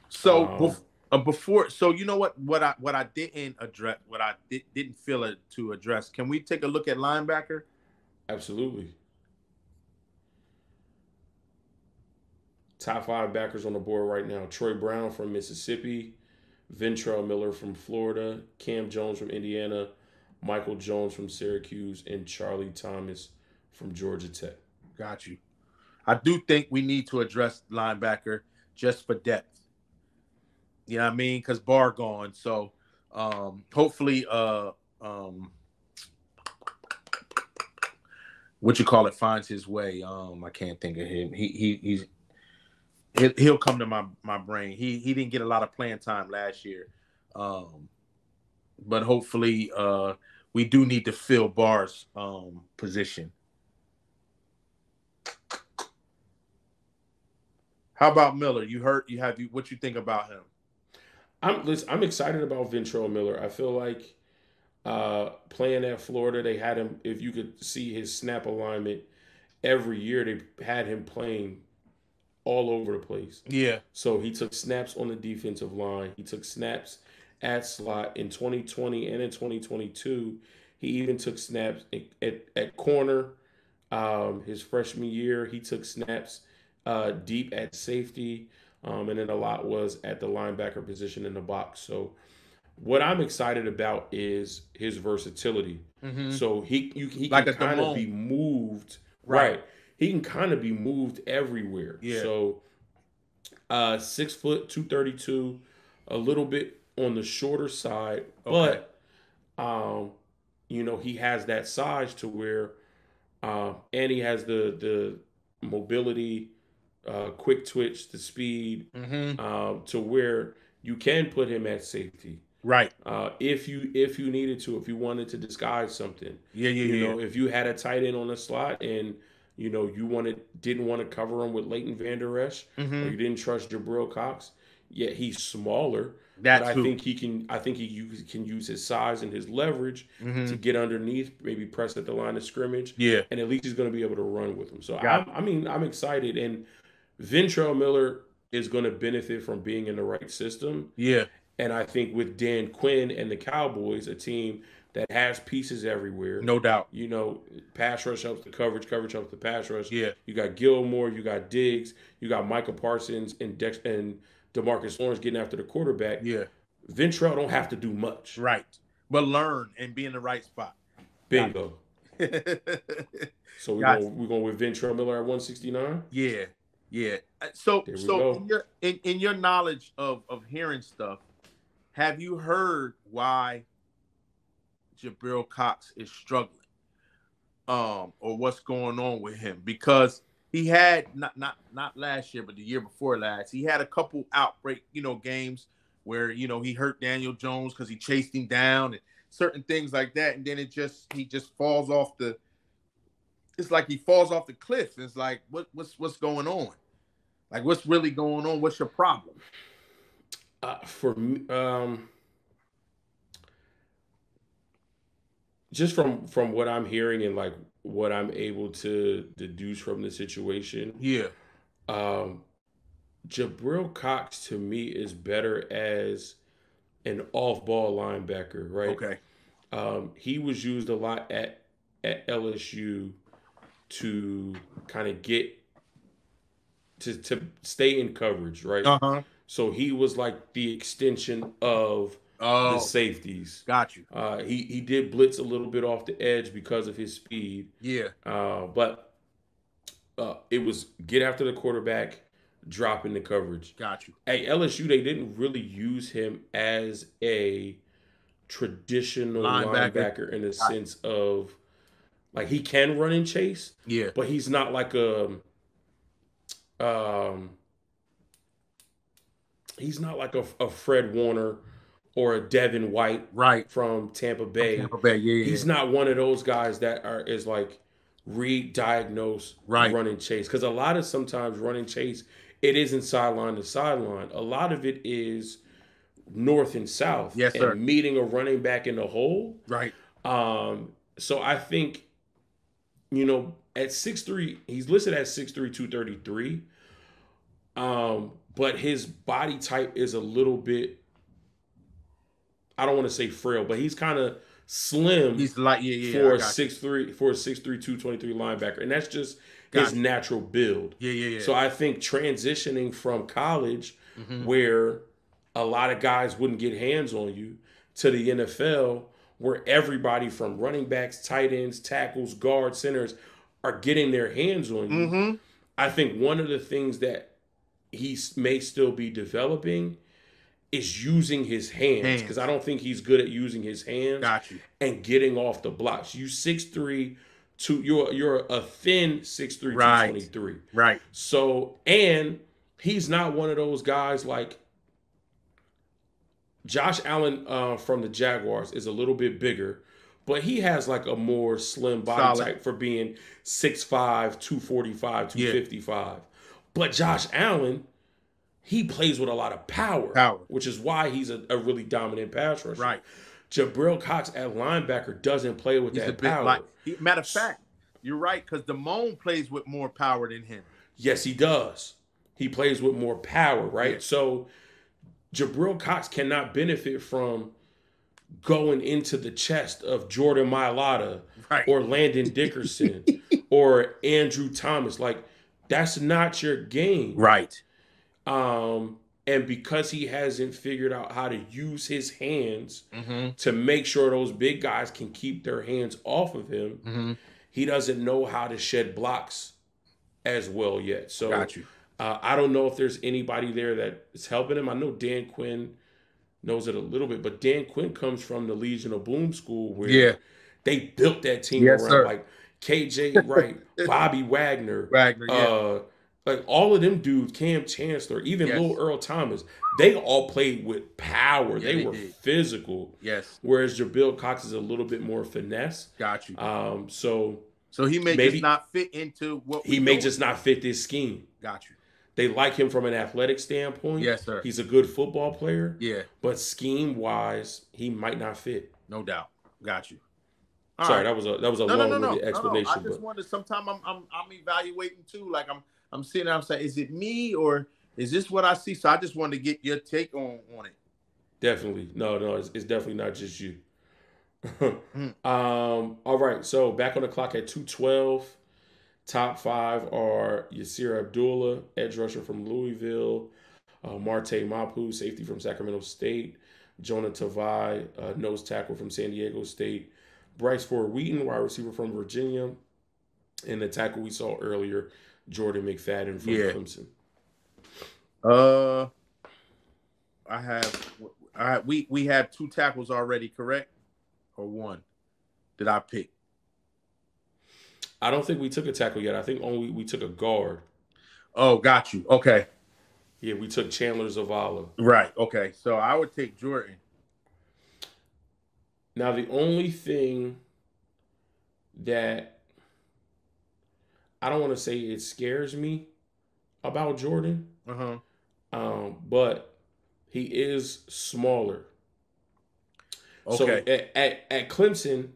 So before, so you know what I didn't address, what I didn't feel it to address. Can we take a look at linebacker? Absolutely. Top 5 backers on the board right now. Troy Brown from Mississippi, Ventrell Miller from Florida, Cam Jones from Indiana, Michael Jones from Syracuse, and Charlie Thomas from Georgia Tech. Got you. I do think we need to address linebacker just for depth. You know what I mean? Because Barr gone. So hopefully finds his way. I can't think of him. He'll come to my brain. He didn't get a lot of playing time last year. But hopefully we do need to fill Barr's position. How about Miller? What you think about him? I'm excited about Ventrell Miller. I feel like playing at Florida, they had him, if you could see his snap alignment, every year they had him playing all over the place. Yeah. So he took snaps on the defensive line. He took snaps at slot in 2020 and in 2022. He even took snaps at corner. His freshman year, he took snaps deep at safety. And then a lot was at the linebacker position in the box. So what I'm excited about is his versatility. Mm-hmm. So he like can kind of be moved. Right. He can kind of be moved everywhere. Yeah. So 6 foot, 232, a little bit on the shorter side, okay. But he has that size to where and he has the mobility, quick twitch, the speed, mm-hmm. To where you can put him at safety. Right. If you needed to, if you wanted to disguise something. Yeah. If you had a tight end on the slot and you didn't want to cover him with Leighton Vander Esch, mm-hmm. or you didn't trust Jabril Cox. Yeah, he's smaller. But I think he can use his size and his leverage mm-hmm. to get underneath, maybe press at the line of scrimmage. Yeah. And at least he's going to be able to run with him. So I'm excited. And Ventrell Miller is going to benefit from being in the right system. Yeah. And I think with Dan Quinn and the Cowboys, a team that has pieces everywhere. No doubt. Pass rush helps the coverage helps the pass rush. Yeah. You got Gilmore, you got Diggs, you got Micah Parsons and DeMarcus Lawrence getting after the quarterback. Yeah. Ventrell don't have to do much. Right. But learn and be in the right spot. Bingo. So we're going with Ventrell Miller at 169? Yeah. Yeah. So in your knowledge of hearing stuff, have you heard why Jabril Cox is struggling? Or what's going on with him? Because he had not last year, but the year before last, he had a couple outbreak, games where he hurt Daniel Jones because he chased him down and certain things like that, and then he just falls off the. It's like he falls off the cliff. It's like what's going on? Like what's really going on? What's your problem? For me, just from what I'm hearing and like what I'm able to deduce from the situation. Yeah. Jabril Cox to me is better as an off-ball linebacker, right? Okay. He was used a lot at LSU to kind of get to stay in coverage, right? Uh-huh. So he was like the extension of the safeties. Got you. He did blitz a little bit off the edge because of his speed. Yeah. But it was get after the quarterback, drop in the coverage. Got you. At LSU, they didn't really use him as a traditional linebacker in the sense of like he can run and chase. Yeah. But he's not like a Fred Warner or a Devin White from Tampa Bay. Yeah. He's not one of those guys that is like read, diagnose, run and chase. Because a lot of sometimes run and chase, it isn't sideline to sideline. A lot of it is north and south Yes, sir. and meeting a running back in the hole. Right. So I think, at 6'3", he's listed at 6'3", 233. But his body type is a little bit, I don't want to say frail, but he's kind of slim. He's like, yeah, for a 6'3", 223 linebacker. And that's just his natural build. Yeah. So I think transitioning from college, where a lot of guys wouldn't get hands on you, to the NFL, where everybody from running backs, tight ends, tackles, guards, centers are getting their hands on you. I think one of the things that he may still be developing is using his hands, because I don't think he's good at using his hands and getting off the blocks. You 6'3", you're a thin 6'3", 223. Right. So, and he's not one of those guys like Josh Allen from the Jaguars is a little bit bigger, but he has like a more slim body type for being 6'5", 245, 255. But Josh Allen, he plays with a lot of power. Which is why he's a really dominant pass rusher. Right. Jabril Cox at linebacker doesn't play with that power. Matter of fact, you're right, because Damone plays with more power than him. Yes, he does. He plays with more power, right? Yeah. So Jabril Cox cannot benefit from going into the chest of Jordan Mailata or Landon Dickerson or Andrew Thomas. Like, that's not your game. Right. And because he hasn't figured out how to use his hands to make sure those big guys can keep their hands off of him, he doesn't know how to shed blocks as well yet. So I don't know if there's anybody there that is helping him. I know Dan Quinn knows it a little bit, but Dan Quinn comes from the Legion of Boom school where they built that team around like KJ Wright, Bobby Wagner, like all of them dudes, Cam Chancellor, even Lil Earl Thomas, they all played with power. Yeah, they were physical. Yes. Whereas Jabril Cox is a little bit more finesse. Got you. So he may just not fit into what he may just not fit this scheme. Got you. They like him from an athletic standpoint. Yes, sir. He's a good football player. Yeah. But scheme-wise, he might not fit. No doubt. Got you. Sorry, that was a long-winded explanation. I just wondered. Sometimes I'm evaluating too. Like I'm sitting there, I'm saying, is it me or is this what I see? So I just wanted to get your take on it. Definitely. No, it's definitely not just you. All right, so back on the clock at 2:12. Top 5 are Yasir Abdullah, edge rusher from Louisville, Marte Mapu, safety from Sacramento State, Jonah Tavai, nose tackle from San Diego State, Bryce Ford Wheaton, wide receiver from Virginia, and the tackle we saw earlier, Jordan McFadden from Clemson. We have 2 tackles already, correct? Or 1? Did I pick? I don't think we took a tackle yet. I think only we took a guard. Oh, got you. Okay. Yeah, we took Chandler Zavala. Right. Okay. So I would take Jordan. Now, the only thing that I don't want to say it scares me about Jordan, but he is smaller. Okay. So at Clemson,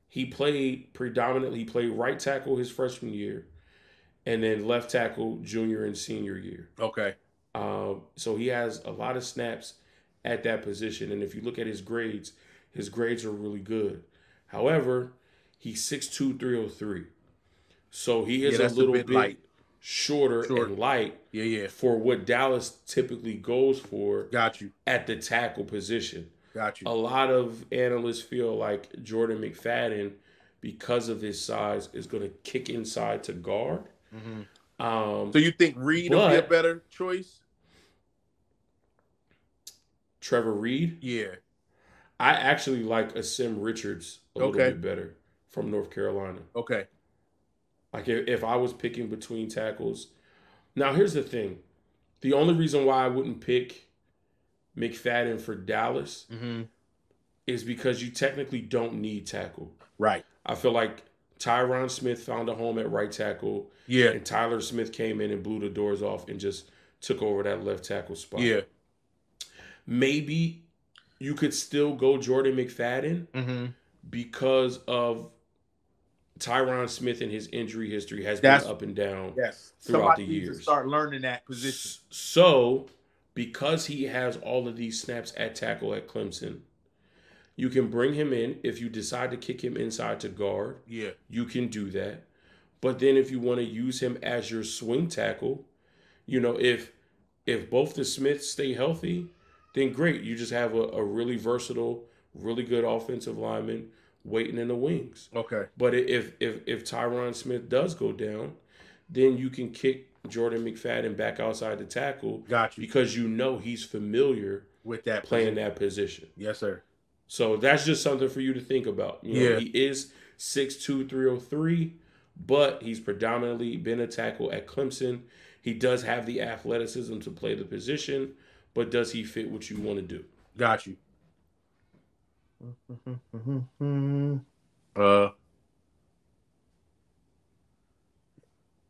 he played right tackle his freshman year, and then left tackle junior and senior year. Okay. So he has a lot of snaps at that position, and if you look at his grades are really good. However, he's 6'2", 303. So he is a little bit light. Shorter and light for what Dallas typically goes for. Got you. At the tackle position. Got you. A lot of analysts feel like Jordan McFadden, because of his size, is going to kick inside to guard. So you think Reed will be a better choice? Trevor Reed? Yeah. I actually like Asim Richards a little bit better from North Carolina. Okay. Like if I was picking between tackles. Now, here's the thing. The only reason why I wouldn't pick McFadden for Dallas is because you technically don't need tackle. Right. I feel like Tyron Smith found a home at right tackle. Yeah. And Tyler Smith came in and blew the doors off and just took over that left tackle spot. Yeah. Maybe you could still go Jordan McFadden Mm-hmm. because of Tyron Smith and his injury history has been That's up and down yes. throughout Somebody the needs to years. start learning that position. So, because he has all of these snaps at tackle at Clemson, you can bring him in. If you decide to kick him inside to guard, Yeah. you can do that. But then if you want to use him as your swing tackle, if both the Smiths stay healthy, then great. You just have a really versatile, really good offensive lineman waiting in the wings. Okay. But if Tyron Smith does go down, then you can kick Jordan McFadden back outside the tackle. Got you. Because you know he's familiar With that playing position. that position. Yes, sir. So that's just something for you to think about. Yeah. He is 6'2", 303, but he's predominantly been a tackle at Clemson. He does have the athleticism to play the position, but does he fit what you want to do? Got you.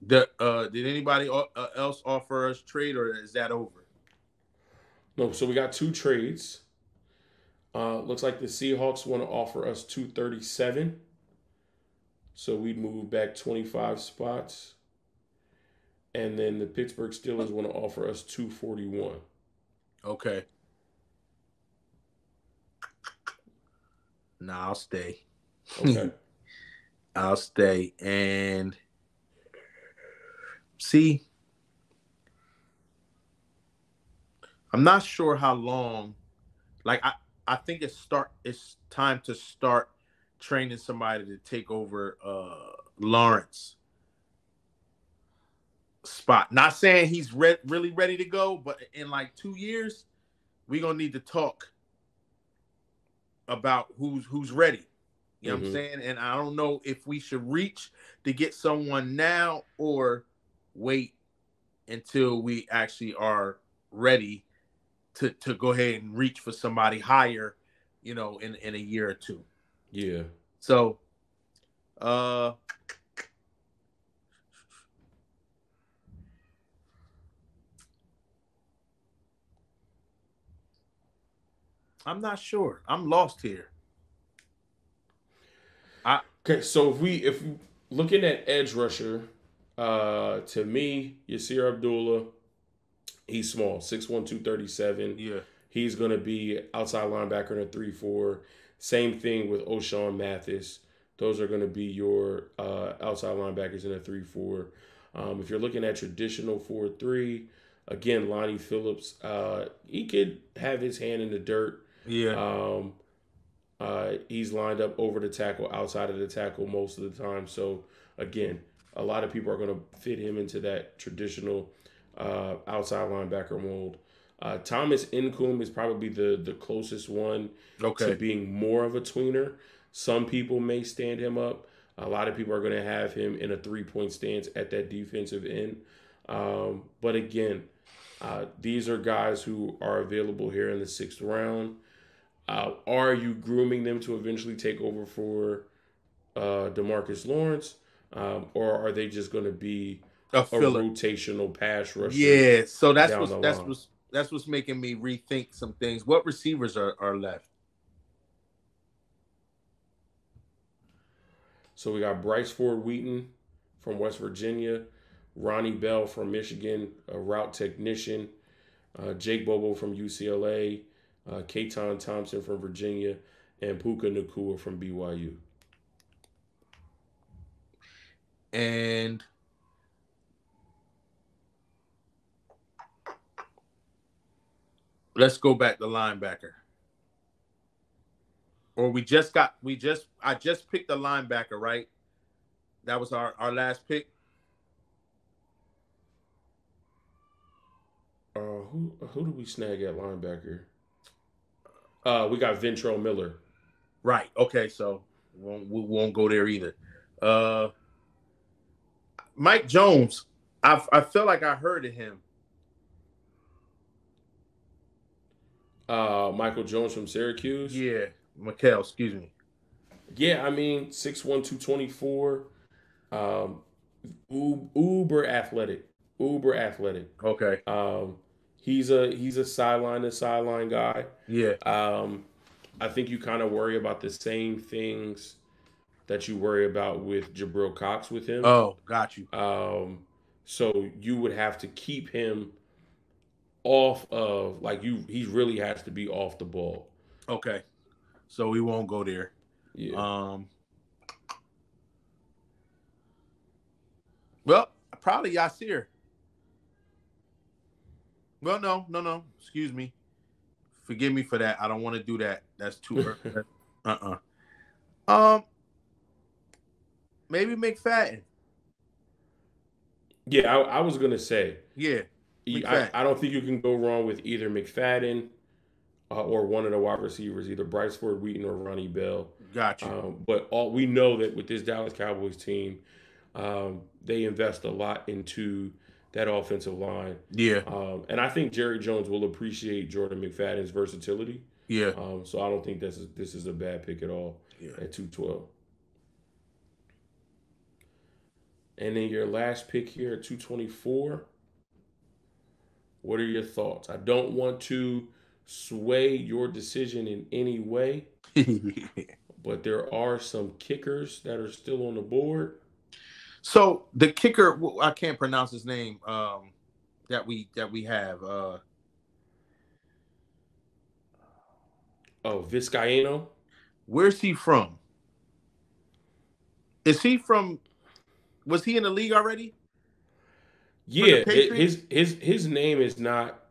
Did anybody else offer us trade, or is that over? No, so we got 2 trades. Looks like the Seahawks want to offer us 237. So we move back 25 spots. And then the Pittsburgh Steelers want to offer us 241. Okay. Nah, I'll stay. Okay. I'll stay. And see, I'm not sure how long. Like I think it's time to start training somebody to take over Lawrence spot. Not saying he's really ready to go, but in like 2 years, we're gonna need to talk about who's ready. You know what I'm saying? And I don't know if we should reach to get someone now or wait until we actually are ready to go ahead and reach for somebody higher, in a year or two. Yeah. So I'm not sure. I'm lost here. Okay, so if we looking at edge rusher, to me, Yasir Abdullah, he's small, 6'1", 237. Yeah. He's gonna be outside linebacker in a 3-4. Same thing with O'Shawn Mathis. Those are gonna be your outside linebackers in a 3-4. If you're looking at traditional 4-3, again, Lonnie Phillips, he could have his hand in the dirt. Yeah. He's lined up over the tackle, outside of the tackle most of the time. So again, a lot of people are going to fit him into that traditional outside linebacker mold. Thomas Incoom is probably the closest one to being more of a tweener. Some people may stand him up. A lot of people are going to have him in a 3-point stance at that defensive end. But again, these are guys who are available here in the 6th round. Are you grooming them to eventually take over for DeMarcus Lawrence, or are they just going to be a rotational pass rusher? Yeah, so that's what's making me rethink some things. What receivers are left? So we got Bryce Ford Wheaton from West Virginia, Ronnie Bell from Michigan, a route technician, Jake Bobo from UCLA, Katon Thompson from Virginia, and Puka Nacua from BYU. And let's go back to linebacker. Or I just picked a linebacker, right? That was our last pick. Who did we snag at linebacker? We got Ventrell Miller. Right. Okay. So we won't go there either. Mike Jones. I feel like I heard of him. Michael Jones from Syracuse. Yeah. Mikhail, excuse me. Yeah, I mean 6'1", 224. Uber athletic. Okay. He's a sideline to sideline guy. Yeah. I think you kind of worry about the same things that you worry about with Jabril Cox with him. Oh, got you. So you would have to keep him off of like you. He really has to be off the ball. Okay. So we won't go there. Yeah. Well, probably Yasir. Well, no. Excuse me. Forgive me for that. I don't want to do that. That's too early. Maybe McFadden. Yeah, I was gonna say. Yeah. I don't think you can go wrong with either McFadden or one of the wide receivers, either Bryce Ford Wheaton or Ronnie Bell. Got you. But we know that with this Dallas Cowboys team, they invest a lot into that offensive line. Yeah. And I think Jerry Jones will appreciate Jordan McFadden's versatility. Yeah. So I don't think this is a bad pick at all at 212. And then your last pick here at 224. What are your thoughts? I don't want to sway your decision in any way, but there are some kickers that are still on the board. So the kicker, I can't pronounce his name. That we have. Vizcaino. Where's he from? Is he from? Was he in the league already? Yeah, his name is not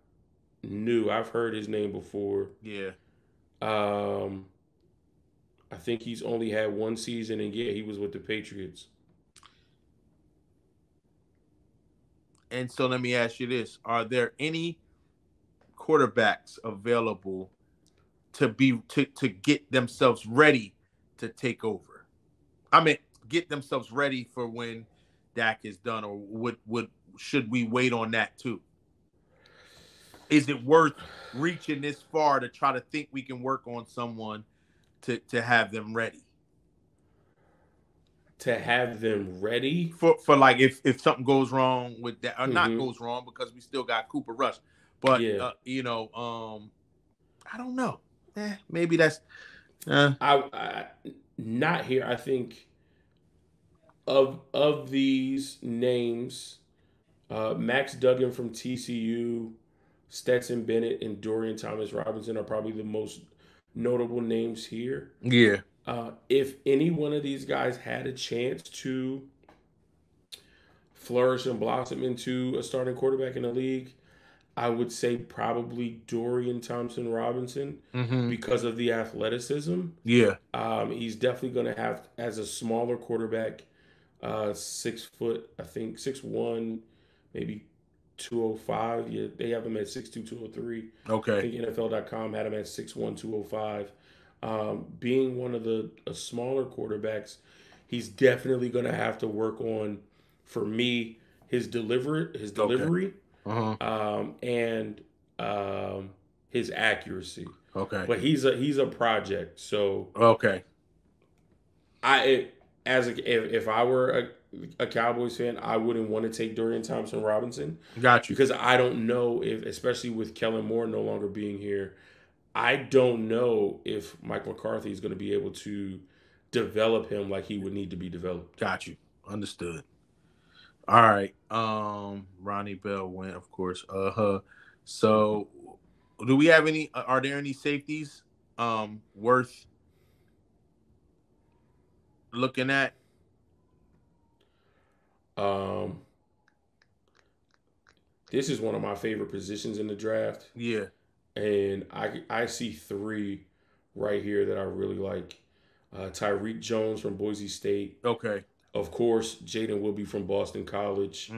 new. I've heard his name before. Yeah. I think he's only had one season, and he was with the Patriots. And so let me ask you this: are there any quarterbacks available to get themselves ready to take over? I mean, get themselves ready for when Dak is done, or should we wait on that too? Is it worth reaching this far to try to think we can work on someone to have them ready? To have them ready for like if something goes wrong with that, or not goes wrong, because we still got Cooper Rush, but I don't know. Maybe that's I not here. I think of these names, Max Duggan from TCU, Stetson Bennett, and Dorian Thomas-Robinson are probably the most notable names here. Yeah. If any one of these guys had a chance to flourish and blossom into a starting quarterback in the league, I would say probably Dorian Thompson-Robinson because of the athleticism. Yeah. He's definitely going to have, as a smaller quarterback, 6 foot, I think 6'1", maybe 205. Yeah, they have him at 6'2", 203. Okay. I think NFL.com had him at 6'1", 205. Being one of the smaller quarterbacks, he's definitely going to have to work on, for me, his delivery, and his accuracy. Okay. But he's a project. So okay. If I were a Cowboys fan, I wouldn't want to take Dorian Thompson-Robinson. Got you. Because I don't know if, especially with Kellen Moore no longer being here, I don't know if Mike McCarthy is going to be able to develop him like he would need to be developed. Got you. Understood. All right. Ronnie Bell went, of course. So do we have any, are there any safeties worth looking at? This is one of my favorite positions in the draft. Yeah. And I see three right here that I really like. Tyreek Jones from Boise State. Okay. Of course, Jaden Woodby from Boston College.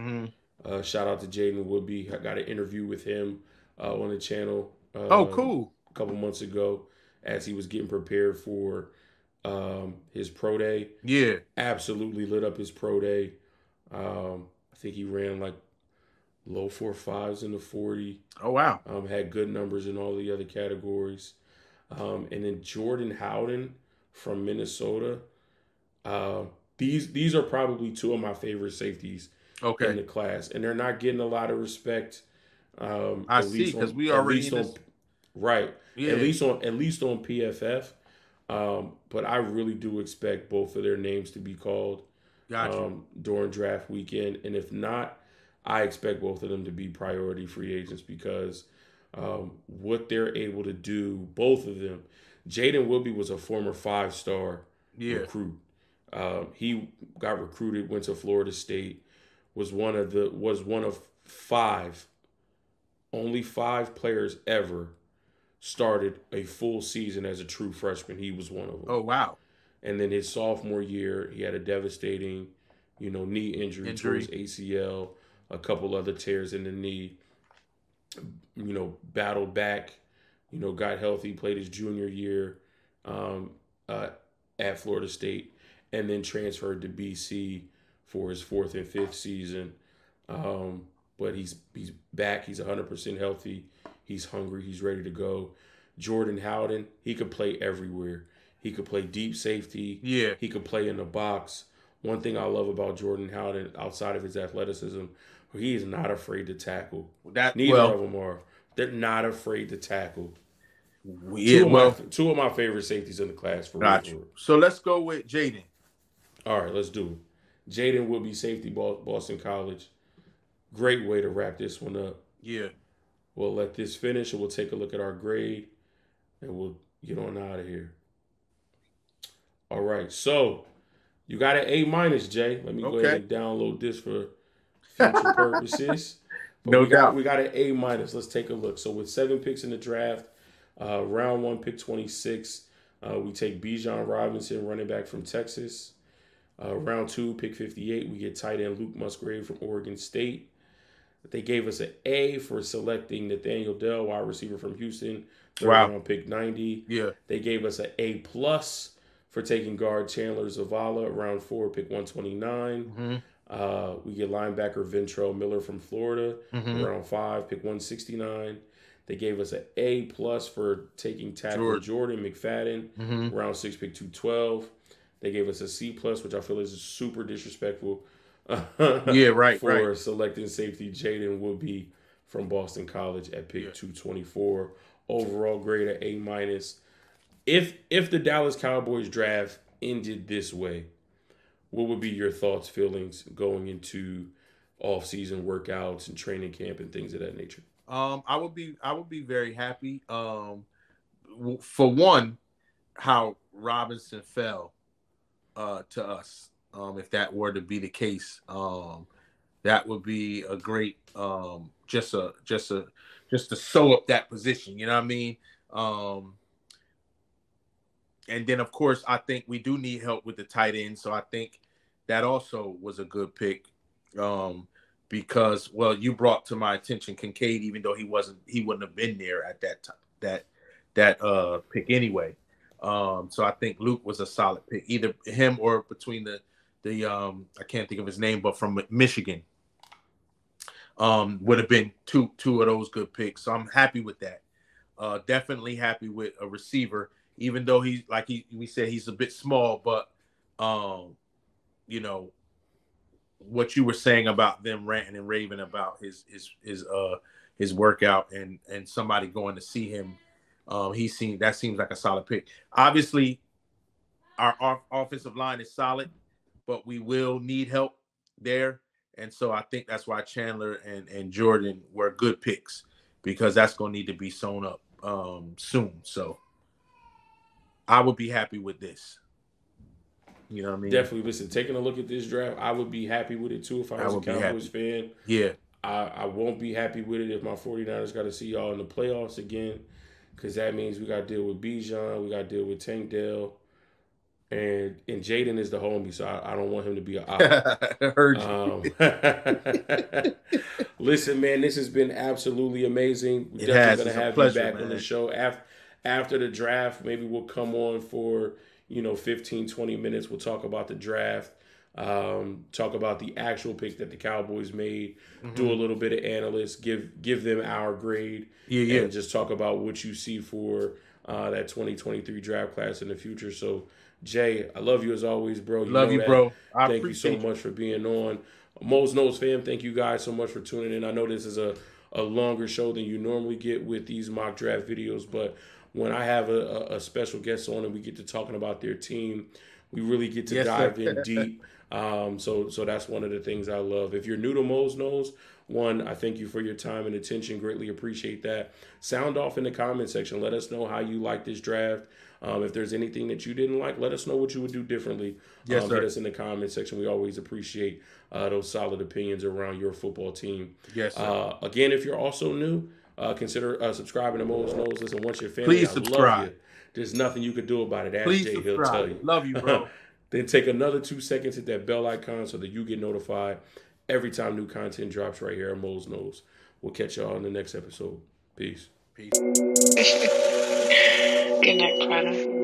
Shout out to Jaden Woodby. I got an interview with him on the channel. Cool. A couple months ago, as he was getting prepared for his pro day. Yeah. Absolutely lit up his pro day. I think he ran like low 4.5s in the 40. Oh, wow. Had good numbers in all the other categories. And then Jordan Howden from Minnesota. These are probably two of my favorite safeties in the class. And they're not getting a lot of respect I At see, least because on we at already least in on this. right. Yeah, At least on PFF. But I really do expect both of their names to be called got you. during draft weekend, and if not, I expect both of them to be priority free agents because what they're able to do, both of them. Jaden Wilby was a former 5-star Yeah. recruit. He got recruited, went to Florida State, was one of five, only 5 players ever started a full season as a true freshman. He was one of them. Oh wow. And then his sophomore year, he had a devastating, knee injury, tore his Injury. ACL, a couple other tears in the knee. Battled back, got healthy, played his junior year um, uh, at Florida State, and then transferred to BC for his 4th and 5th season. But he's back. He's 100% healthy. He's hungry. He's ready to go. Jordan Howden, he could play everywhere. He could play deep safety. Yeah. He could play in the box. One thing I love about Jordan Howden, outside of his athleticism, he is not afraid to tackle. That Neither well. of them are. They're not afraid to tackle. Yeah. Well. Two of my favorite safeties in the class for Got real. you. So let's go with Jaden. All right, let's do it. Jaden will be safety, Boston College. Great way to wrap this one up. Yeah. We'll let this finish and we'll take a look at our grade and we'll get on out of here. All right, so you got an A-, Jay. Let me go ahead and download this for future purposes. But No doubt. We got an A-. Let's take a look. So with 7 picks in the draft, round 1, pick 26, we take Bijan Robinson, running back from Texas. Round 2, pick 58, we get tight end Luke Musgrave from Oregon State. They gave us an A for selecting Nathaniel Dell, wide receiver from Houston, third round, pick 90. Yeah. They gave us an A+ for taking guard Chandler Zavala, round 4, pick 129. We get linebacker Ventrell Miller from Florida, round 5, pick 169. They gave us an A+ for taking tackle Jordan McFadden, round 6, pick 212. They gave us a C+, which I feel is super disrespectful. For selecting safety Jaden Woodby from Boston College at pick 224. Overall grade at A-. If the Dallas Cowboys draft ended this way, what would be your thoughts, feelings going into off-season workouts and training camp and things of that nature? I would be very happy. For one, how Robinson fell to us. If that were to be the case, that would be a great just to sew up that position. You know what I mean? And then of course I think we do need help with the tight end, so I think that also was a good pick. Because you brought to my attention Kincaid, even though he wouldn't have been there at that time, that pick anyway. So I think Luke was a solid pick, either him or between the I can't think of his name, but from Michigan, would have been two of those good picks. So I'm happy with that. Definitely happy with a receiver, even though we said he's a bit small, but what you were saying about them ranting and raving about his workout and somebody going to see him. That seems like a solid pick. Obviously, our offensive line is solid, but we will need help there. And so I think that's why Chandler and Jordan were good picks, because that's going to need to be sewn up soon. So I would be happy with this. You know what I mean? Definitely. Listen, taking a look at this draft, I would be happy with it too if I was a Cowboys fan. Yeah. I won't be happy with it if my 49ers got to see y'all in the playoffs again, because that means we got to deal with Bijan, we got to deal with Tank Dell, and Jaden is the homie, so I don't want him to be an op. I heard you. Listen, man, this has been absolutely amazing. We're definitely going to have you back on the show after the draft. Maybe we'll come on for 15, 20 minutes. We'll talk about the draft, talk about the actual pick that the Cowboys made, do a little bit of analysis, give them our grade, and just talk about what you see for that 2023 draft class in the future. So, Jay, I love you as always, bro. Love you, bro. Thank you so much for being on. Mo's Nose fam, thank you guys so much for tuning in. I know this is a a longer show than you normally get with these mock draft videos. But when I have a special guest on and we get to talking about their team, we really get to dive in deep. So that's one of the things I love. If you're new to Mo's Knows, one, I thank you for your time and attention. Greatly appreciate that. Sound off in the comment section. Let us know how you like this draft. If there's anything that you didn't like, let us know what you would do differently. Yes, sir. Hit us in the comment section. We always appreciate those solid opinions around your football team. Yes, sir. Again, if you're also new, consider subscribing to Mo's Knows. Listen, once you're family, Please subscribe. love you. There's nothing you could do about it. Ask Please Jay, subscribe. he'll tell you. Love you, bro. Then take another 2 seconds, hit that bell icon so that you get notified every time new content drops right here on Mo's Knows. We'll catch y'all in the next episode. Peace. Peace. Good night, Prada.